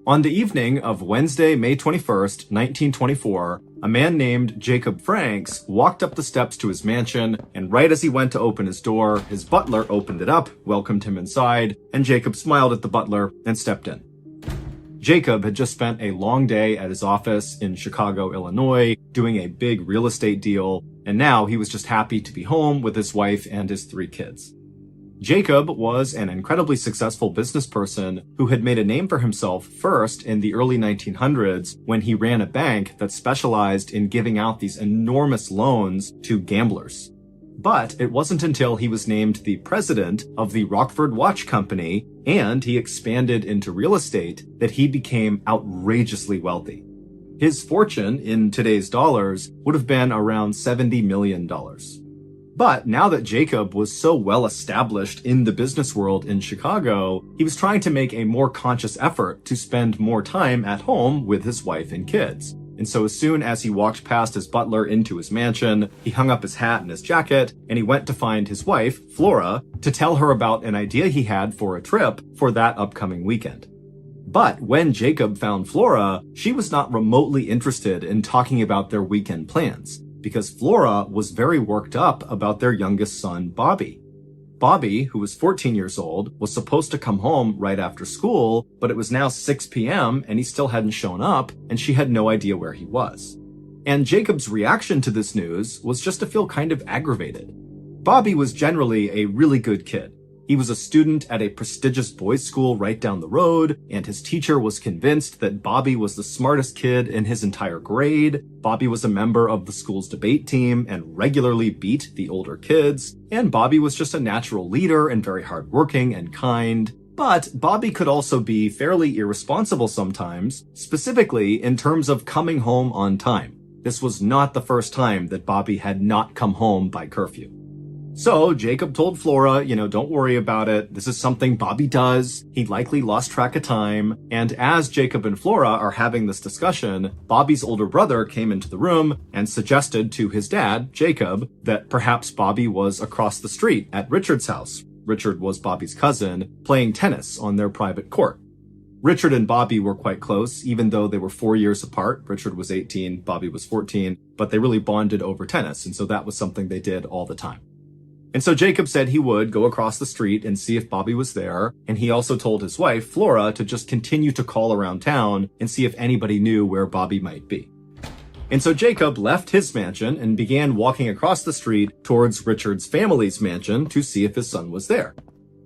On the evening of Wednesday, May 21st, 1924, a man named Jacob Franks walked up the steps to his mansion, and right as he went to open his door, his butler opened it up, welcomed him inside, and Jacob smiled at the butler and stepped in. Jacob had just spent a long day at his office in Chicago, Illinois, doing a big real estate deal, and now he was just happy to be home with his wife and his 3 kids. Jacob was an incredibly successful business person who had made a name for himself first in the early 1900s when he ran a bank that specialized in giving out these enormous loans to gamblers. But it wasn't until he was named the president of the Rockford Watch Company and he expanded into real estate that he became outrageously wealthy. His fortune in today's dollars would have been around $70 million. But now that Jacob was so well established in the business world in Chicago, he was trying to make a more conscious effort to spend more time at home with his wife and kids. And so as soon as he walked past his butler into his mansion, he hung up his hat and his jacket, and he went to find his wife, Flora, to tell her about an idea he had for a trip for that upcoming weekend. But when Jacob found Flora, she was not remotely interested in talking about their weekend plans, because Flora was very worked up about their youngest son, Bobby. Bobby, who was 14 years old, was supposed to come home right after school, but it was now 6 p.m. and he still hadn't shown up, and she had no idea where he was. And Jacob's reaction to this news was just to feel kind of aggravated. Bobby was generally a really good kid. He was a student at a prestigious boys' school right down the road, and his teacher was convinced that Bobby was the smartest kid in his entire grade. Bobby was a member of the school's debate team and regularly beat the older kids, and Bobby was just a natural leader and very hardworking and kind. But Bobby could also be fairly irresponsible sometimes, specifically in terms of coming home on time. This was not the first time that Bobby had not come home by curfew. So Jacob told Flora, don't worry about it. This is something Bobby does. He likely lost track of time. And as Jacob and Flora are having this discussion, Bobby's older brother came into the room and suggested to his dad, Jacob, that perhaps Bobby was across the street at Richard's house. Richard was Bobby's cousin, playing tennis on their private court. Richard and Bobby were quite close, even though they were 4 years apart. Richard was 18, Bobby was 14, but they really bonded over tennis. And so that was something they did all the time. And so Jacob said he would go across the street and see if Bobby was there, and he also told his wife, Flora, to just continue to call around town and see if anybody knew where Bobby might be. And so Jacob left his mansion and began walking across the street towards Richard's family's mansion to see if his son was there.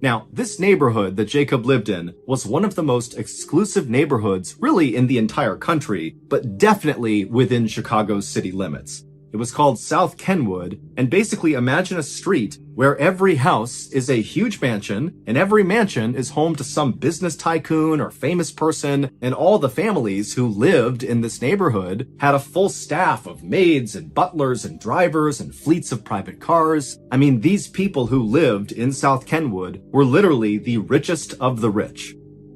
Now, this neighborhood that Jacob lived in was one of the most exclusive neighborhoods really in the entire country, but definitely within Chicago's city limits. It was called South Kenwood, and basically imagine a street where every house is a huge mansion, and every mansion is home to some business tycoon or famous person, and all the families who lived in this neighborhood had a full staff of maids and butlers and drivers and fleets of private cars. I mean, these people who lived in South Kenwood were literally the richest of the rich.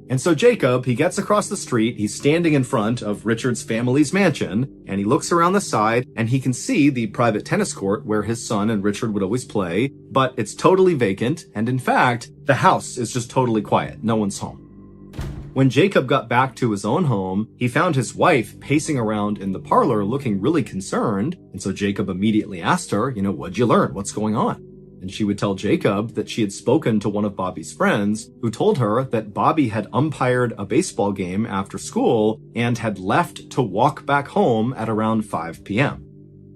And so Jacob, he gets across the street, he's standing in front of Richard's family's mansion, and he looks around the side, and he can see the private tennis court where his son and Richard would always play, but it's totally vacant, and in fact, the house is just totally quiet. No one's home. When Jacob got back to his own home, he found his wife pacing around in the parlor looking really concerned, and so Jacob immediately asked her, what'd you learn? What's going on? And she would tell Jacob that she had spoken to one of Bobby's friends who told her that Bobby had umpired a baseball game after school and had left to walk back home at around 5 p.m.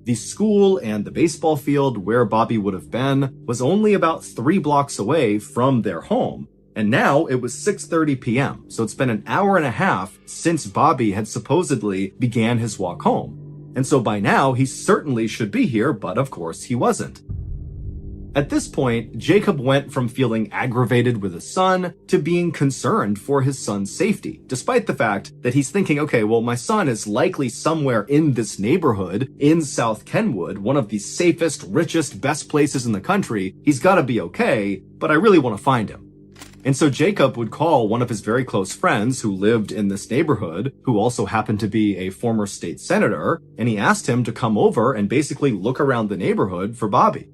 The school and the baseball field where Bobby would have been was only about 3 blocks away from their home. And now it was 6:30 p.m., so it's been an hour and a half since Bobby had supposedly began his walk home. And so by now, he certainly should be here, but of course he wasn't. At this point, Jacob went from feeling aggravated with his son to being concerned for his son's safety, despite the fact that he's thinking, okay, well, my son is likely somewhere in this neighborhood in South Kenwood, one of the safest, richest, best places in the country. He's got to be okay, but I really want to find him. And so Jacob would call one of his very close friends who lived in this neighborhood, who also happened to be a former state senator, and he asked him to come over and basically look around the neighborhood for Bobby.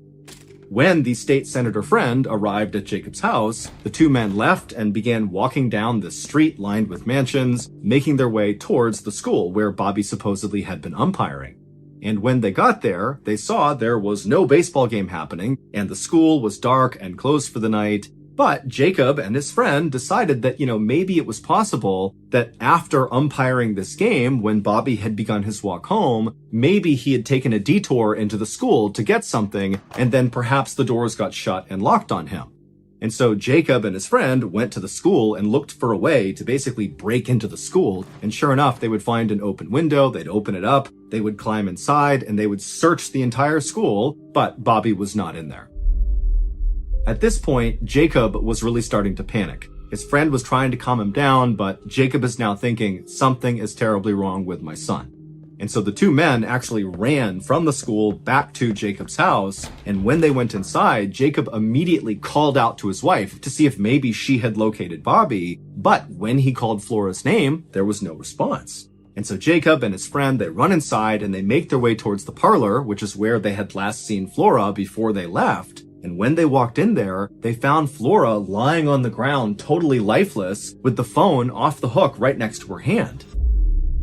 When the state senator friend arrived at Jacob's house, the two men left and began walking down the street lined with mansions, making their way towards the school where Bobby supposedly had been umpiring. And when they got there, they saw there was no baseball game happening, and the school was dark and closed for the night. But Jacob and his friend decided that, maybe it was possible that after umpiring this game, when Bobby had begun his walk home, maybe he had taken a detour into the school to get something, and then perhaps the doors got shut and locked on him. And so Jacob and his friend went to the school and looked for a way to basically break into the school. And sure enough, they would find an open window, they'd open it up, they would climb inside, and they would search the entire school, but Bobby was not in there. At this point, Jacob was really starting to panic. His friend was trying to calm him down, but Jacob is now thinking, something is terribly wrong with my son. And so the two men actually ran from the school back to Jacob's house. And when they went inside, Jacob immediately called out to his wife to see if maybe she had located Bobby. But when he called Flora's name, there was no response. And so Jacob and his friend, they run inside and they make their way towards the parlor, which is where they had last seen Flora before they left. And when they walked in there, they found Flora lying on the ground, totally lifeless, with the phone off the hook right next to her hand.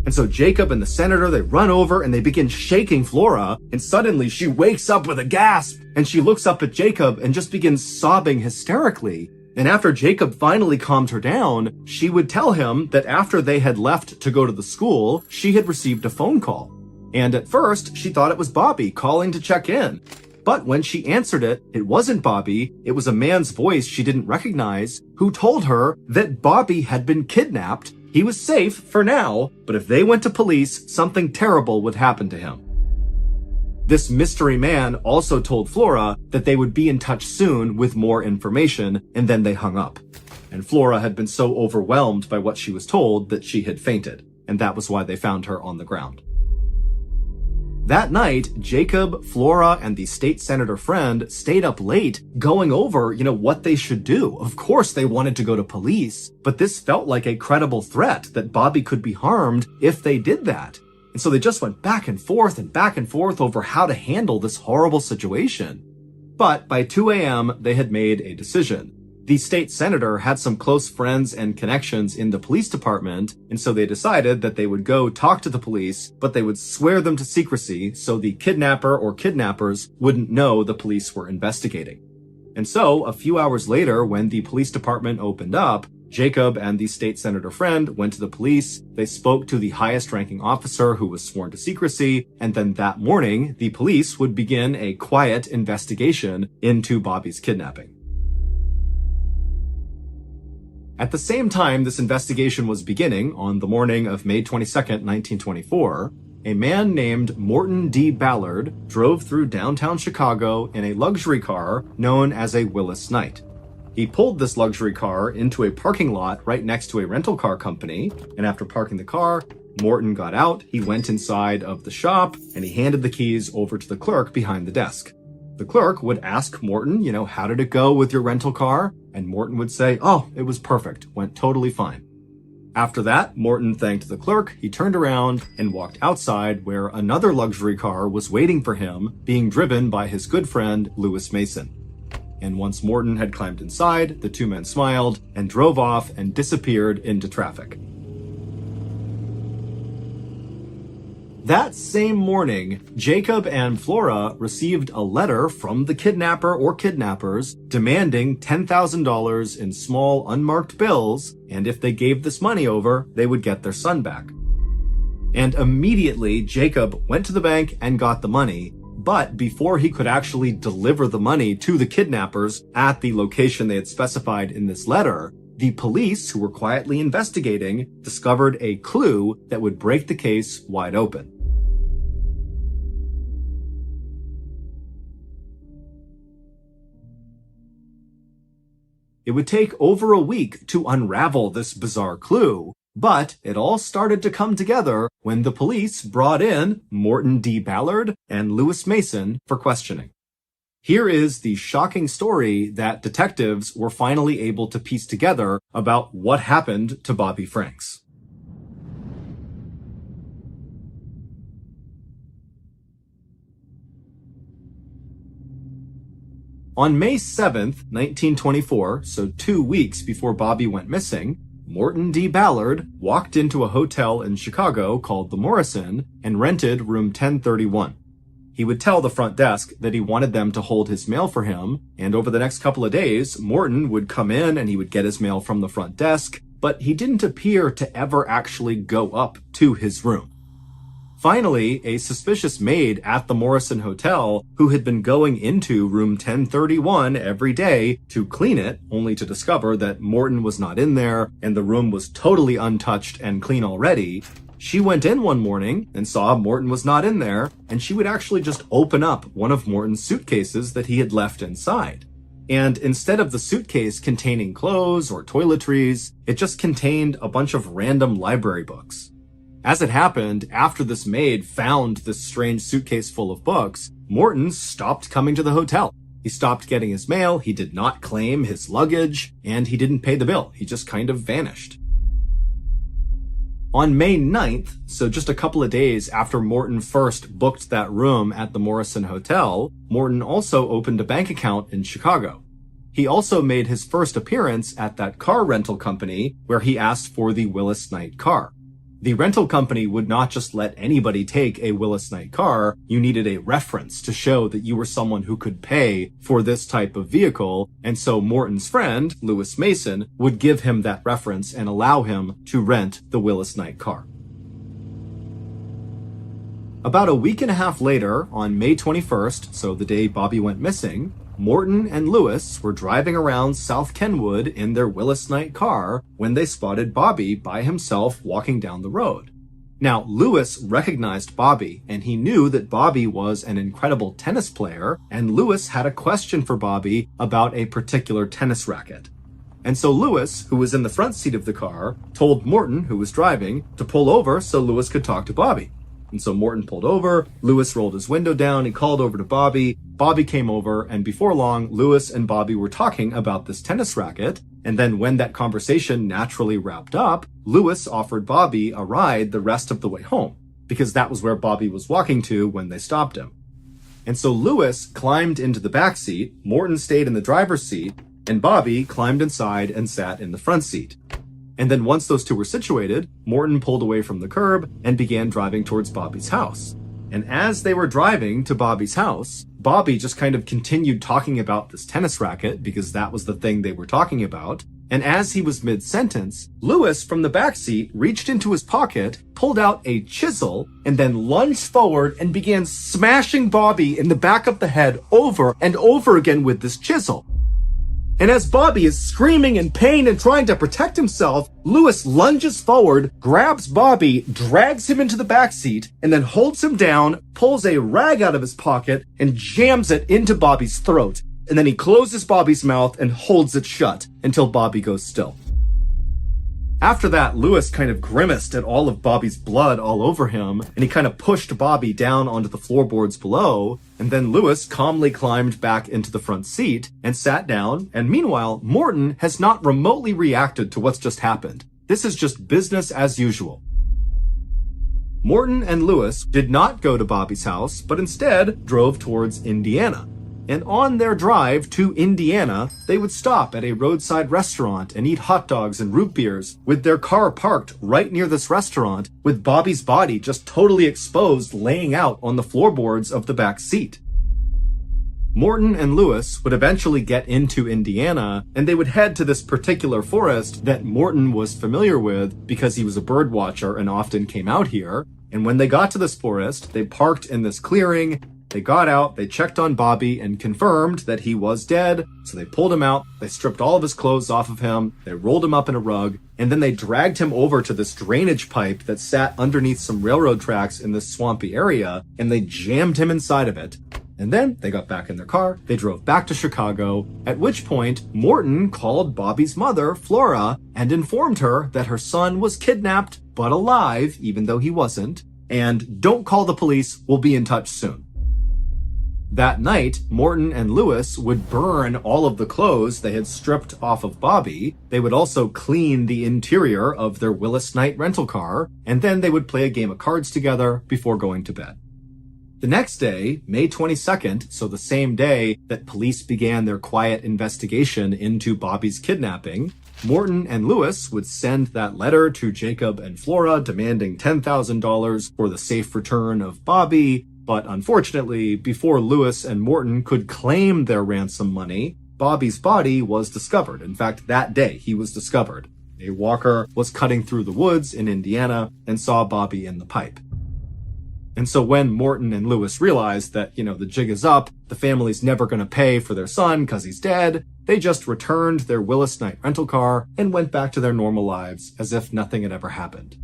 And so Jacob and the senator, they run over and they begin shaking Flora, and suddenly she wakes up with a gasp, and she looks up at Jacob and just begins sobbing hysterically. And after Jacob finally calmed her down, she would tell him that after they had left to go to the school, she had received a phone call. And at first, she thought it was Bobby calling to check in. But when she answered it, it wasn't Bobby, it was a man's voice she didn't recognize, who told her that Bobby had been kidnapped. He was safe for now, but if they went to police, something terrible would happen to him. This mystery man also told Flora that they would be in touch soon with more information, and then they hung up. And Flora had been so overwhelmed by what she was told that she had fainted, and that was why they found her on the ground. That night, Jacob, Flora, and the state senator friend stayed up late going over, what they should do. Of course, they wanted to go to police, but this felt like a credible threat that Bobby could be harmed if they did that. And so they just went back and forth over how to handle this horrible situation. But by 2 a.m., they had made a decision. The state senator had some close friends and connections in the police department, and so they decided that they would go talk to the police, but they would swear them to secrecy so the kidnapper or kidnappers wouldn't know the police were investigating. And so, a few hours later, when the police department opened up, Jacob and the state senator friend went to the police, they spoke to the highest ranking officer who was sworn to secrecy, and then that morning, the police would begin a quiet investigation into Bobby's kidnapping. At the same time this investigation was beginning, on the morning of May 22nd, 1924, a man named Morton D. Ballard drove through downtown Chicago in a luxury car known as a Willis Knight. He pulled this luxury car into a parking lot right next to a rental car company, and after parking the car, Morton got out, he went inside of the shop, and he handed the keys over to the clerk behind the desk. The clerk would ask Morton, how did it go with your rental car? And Morton would say, oh, it was perfect, went totally fine. After that, Morton thanked the clerk, he turned around and walked outside where another luxury car was waiting for him, being driven by his good friend, Lewis Mason. And once Morton had climbed inside, the two men smiled and drove off and disappeared into traffic. That same morning, Jacob and Flora received a letter from the kidnapper or kidnappers demanding $10,000 in small unmarked bills, and if they gave this money over, they would get their son back. And immediately, Jacob went to the bank and got the money, but before he could actually deliver the money to the kidnappers at the location they had specified in this letter, the police, who were quietly investigating, discovered a clue that would break the case wide open. It would take over a week to unravel this bizarre clue, but it all started to come together when the police brought in Morton D. Ballard and Lewis Mason for questioning. Here is the shocking story that detectives were finally able to piece together about what happened to Bobby Franks. On May 7th, 1924, so 2 weeks before Bobby went missing, Morton D. Ballard walked into a hotel in Chicago called the Morrison and rented room 1031. He would tell the front desk that he wanted them to hold his mail for him, and over the next couple of days, Morton would come in and he would get his mail from the front desk, but he didn't appear to ever actually go up to his room. Finally, a suspicious maid at the Morrison Hotel, who had been going into room 1031 every day to clean it, only to discover that Morton was not in there and the room was totally untouched and clean already, she went in one morning and saw Morton was not in there, and she would actually just open up one of Morton's suitcases that he had left inside. And instead of the suitcase containing clothes or toiletries, it just contained a bunch of random library books. As it happened, after this maid found this strange suitcase full of books, Morton stopped coming to the hotel. He stopped getting his mail, he did not claim his luggage, and he didn't pay the bill. He just kind of vanished. On May 9th, so just a couple of days after Morton first booked that room at the Morrison Hotel, Morton also opened a bank account in Chicago. He also made his first appearance at that car rental company where he asked for the Willis Knight car. The rental company would not just let anybody take a Willis Knight car. You needed a reference to show that you were someone who could pay for this type of vehicle. And so Morton's friend, Lewis Mason, would give him that reference and allow him to rent the Willis Knight car. About a week and a half later, on May 21st, so the day Bobby went missing, Morton and Lewis were driving around South Kenwood in their Willis Knight car when they spotted Bobby by himself walking down the road. Now, Lewis recognized Bobby, and he knew that Bobby was an incredible tennis player, and Lewis had a question for Bobby about a particular tennis racket. And so Lewis, who was in the front seat of the car, told Morton, who was driving, to pull over so Lewis could talk to Bobby. And so Morton pulled over, Lewis rolled his window down, he called over to Bobby, Bobby came over, and before long, Lewis and Bobby were talking about this tennis racket, and then when that conversation naturally wrapped up, Lewis offered Bobby a ride the rest of the way home, because that was where Bobby was walking to when they stopped him. And so Lewis climbed into the back seat, Morton stayed in the driver's seat, and Bobby climbed inside and sat in the front seat. And then once those two were situated, Morton pulled away from the curb and began driving towards Bobby's house. And as they were driving to Bobby's house, Bobby just kind of continued talking about this tennis racket because that was the thing they were talking about. And as he was mid-sentence, Lewis from the back seat reached into his pocket, pulled out a chisel, and then lunged forward and began smashing Bobby in the back of the head over and over again with this chisel. And as Bobby is screaming in pain and trying to protect himself, Lewis lunges forward, grabs Bobby, drags him into the back seat, and then holds him down, pulls a rag out of his pocket, and jams it into Bobby's throat. And then he closes Bobby's mouth and holds it shut until Bobby goes still. After that, Lewis kind of grimaced at all of Bobby's blood all over him, and he kind of pushed Bobby down onto the floorboards below, and then Lewis calmly climbed back into the front seat and sat down, and meanwhile, Morton has not remotely reacted to what's just happened. This is just business as usual. Morton and Lewis did not go to Bobby's house, but instead drove towards Indiana. And on their drive to Indiana, they would stop at a roadside restaurant and eat hot dogs and root beers with their car parked right near this restaurant with Bobby's body just totally exposed laying out on the floorboards of the back seat. Morton and Lewis would eventually get into Indiana, and they would head to this particular forest that Morton was familiar with because he was a bird watcher and often came out here. And when they got to this forest, they parked in this clearing. They got out, they checked on Bobby and confirmed that he was dead, so they pulled him out, they stripped all of his clothes off of him, they rolled him up in a rug, and then they dragged him over to this drainage pipe that sat underneath some railroad tracks in this swampy area, and they jammed him inside of it. And then they got back in their car, they drove back to Chicago, at which point Morton called Bobby's mother, Flora, and informed her that her son was kidnapped, but alive, even though he wasn't, and don't call the police, we'll be in touch soon. That night, Morton and Lewis would burn all of the clothes they had stripped off of Bobby. They would also clean the interior of their Willis Knight rental car, and then they would play a game of cards together before going to bed. The next day, May 22nd, so the same day that police began their quiet investigation into Bobby's kidnapping, Morton and Lewis would send that letter to Jacob and Flora demanding $10,000 for the safe return of Bobby. But unfortunately, before Lewis and Morton could claim their ransom money, Bobby's body was discovered. In fact, that day he was discovered. A walker was cutting through the woods in Indiana and saw Bobby in the pipe. And so when Morton and Lewis realized that, the jig is up, the family's never going to pay for their son because he's dead, they just returned their Willis Knight rental car and went back to their normal lives as if nothing had ever happened.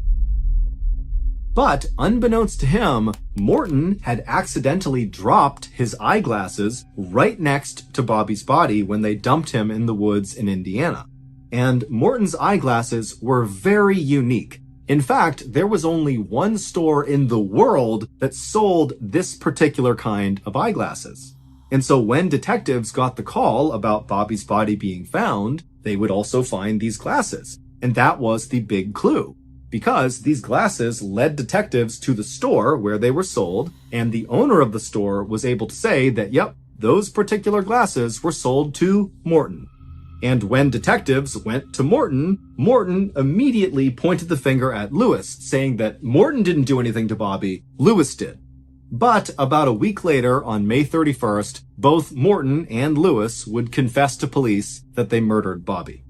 But unbeknownst to him, Morton had accidentally dropped his eyeglasses right next to Bobby's body when they dumped him in the woods in Indiana. And Morton's eyeglasses were very unique. In fact, there was only one store in the world that sold this particular kind of eyeglasses. And so when detectives got the call about Bobby's body being found, they would also find these glasses. And that was the big clue, because these glasses led detectives to the store where they were sold, and the owner of the store was able to say that, yep, those particular glasses were sold to Morton. And when detectives went to Morton, Morton immediately pointed the finger at Lewis, saying that Morton didn't do anything to Bobby, Lewis did. But about a week later, on May 31st, both Morton and Lewis would confess to police that they murdered Bobby.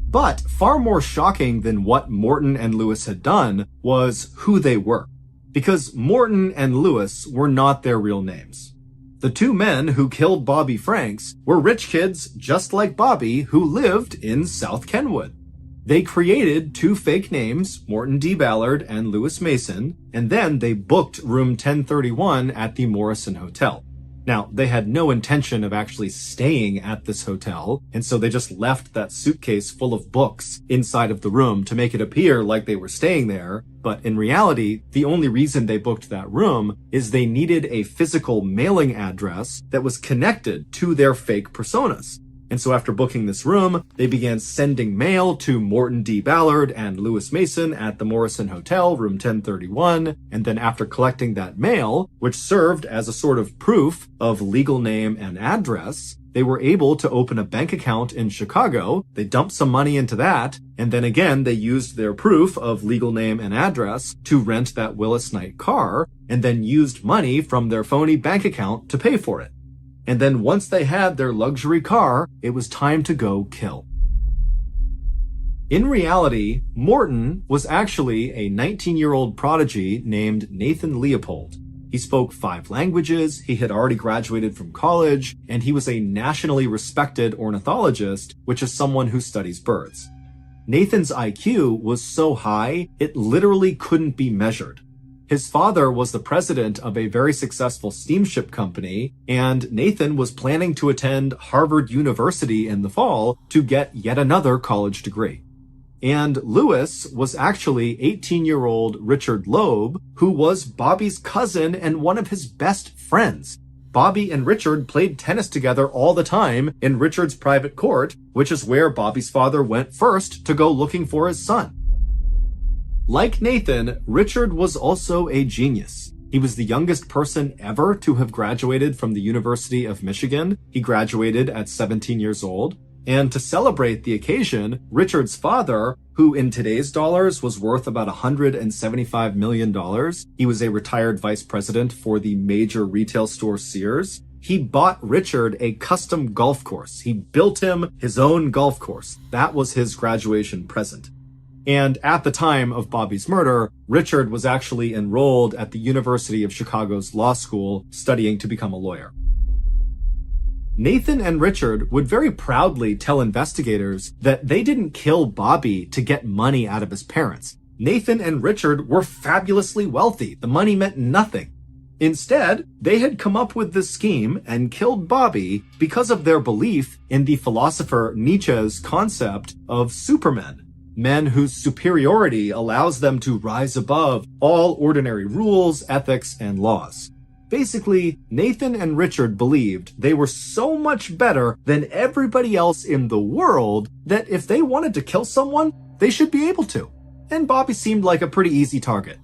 But far more shocking than what Morton and Lewis had done was who they were, because Morton and Lewis were not their real names. The two men who killed Bobby Franks were rich kids just like Bobby who lived in South Kenwood. They created two fake names, Morton D. Ballard and Lewis Mason, and then they booked room 1031 at the Morrison Hotel. Now, they had no intention of actually staying at this hotel, and so they just left that suitcase full of books inside of the room to make it appear like they were staying there. But in reality, the only reason they booked that room is they needed a physical mailing address that was connected to their fake personas. And so after booking this room, they began sending mail to Morton D. Ballard and Lewis Mason at the Morrison Hotel, room 1031. And then after collecting that mail, which served as a sort of proof of legal name and address, they were able to open a bank account in Chicago. They dumped some money into that. And then again, they used their proof of legal name and address to rent that Willis Knight car, and then used money from their phony bank account to pay for it. And then once they had their luxury car, it was time to go kill. In reality, Morton was actually a 19-year-old prodigy named Nathan Leopold. He spoke 5 languages, he had already graduated from college, and he was a nationally respected ornithologist, which is someone who studies birds. Nathan's IQ was so high, it literally couldn't be measured. His father was the president of a very successful steamship company, and Nathan was planning to attend Harvard University in the fall to get yet another college degree. And Lewis was actually 18-year-old Richard Loeb, who was Bobby's cousin and one of his best friends. Bobby and Richard played tennis together all the time in Richard's private court, which is where Bobby's father went first to go looking for his son. Like Nathan, Richard was also a genius. He was the youngest person ever to have graduated from the University of Michigan. He graduated at 17 years old. And to celebrate the occasion, Richard's father, who in today's dollars was worth about $175 million, he was a retired vice president for the major retail store Sears, he bought Richard a custom golf course. He built him his own golf course. That was his graduation present. And at the time of Bobby's murder, Richard was actually enrolled at the University of Chicago's law school, studying to become a lawyer. Nathan and Richard would very proudly tell investigators that they didn't kill Bobby to get money out of his parents. Nathan and Richard were fabulously wealthy. The money meant nothing. Instead, they had come up with this scheme and killed Bobby because of their belief in the philosopher Nietzsche's concept of supermen. Men whose superiority allows them to rise above all ordinary rules, ethics, and laws. Basically, Nathan and Richard believed they were so much better than everybody else in the world that if they wanted to kill someone, they should be able to. And Bobby seemed like a pretty easy target.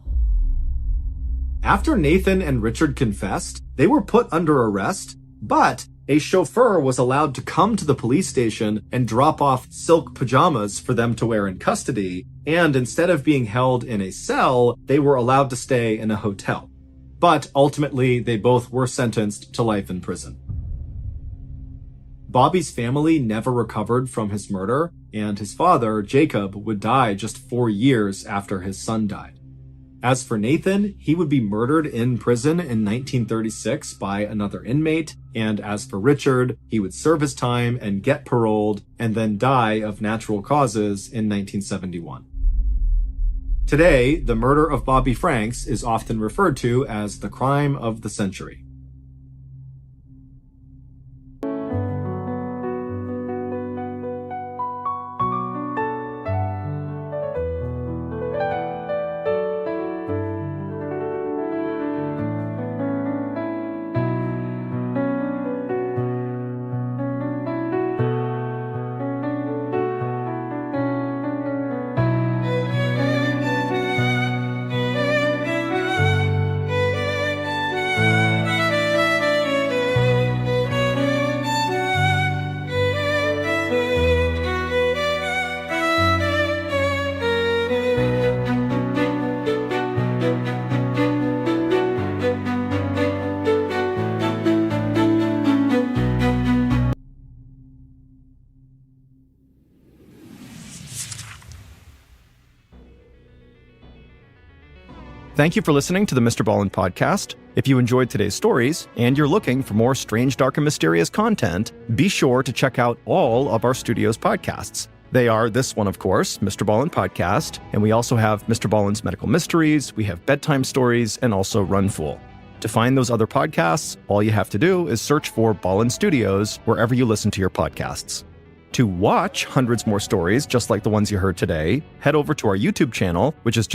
After Nathan and Richard confessed, they were put under arrest, but a chauffeur was allowed to come to the police station and drop off silk pajamas for them to wear in custody, and instead of being held in a cell, they were allowed to stay in a hotel. But ultimately, they both were sentenced to life in prison. Bobby's family never recovered from his murder, and his father, Jacob, would die just 4 years after his son died. As for Nathan, he would be murdered in prison in 1936 by another inmate, and as for Richard, he would serve his time and get paroled, and then die of natural causes in 1971. Today, the murder of Bobby Franks is often referred to as the crime of the century. Thank you for listening to the Mr. Ballin podcast. If you enjoyed today's stories and you're looking for more strange, dark, and mysterious content, be sure to check out all of our studio's podcasts. They are this one, of course, Mr. Ballin Podcast, and we also have Mr. Ballen's Medical Mysteries, we have Bedtime Stories, and also Run Fool. To find those other podcasts, all you have to do is search for Ballin Studios wherever you listen to your podcasts. To watch hundreds more stories just like the ones you heard today, head over to our YouTube channel, which is just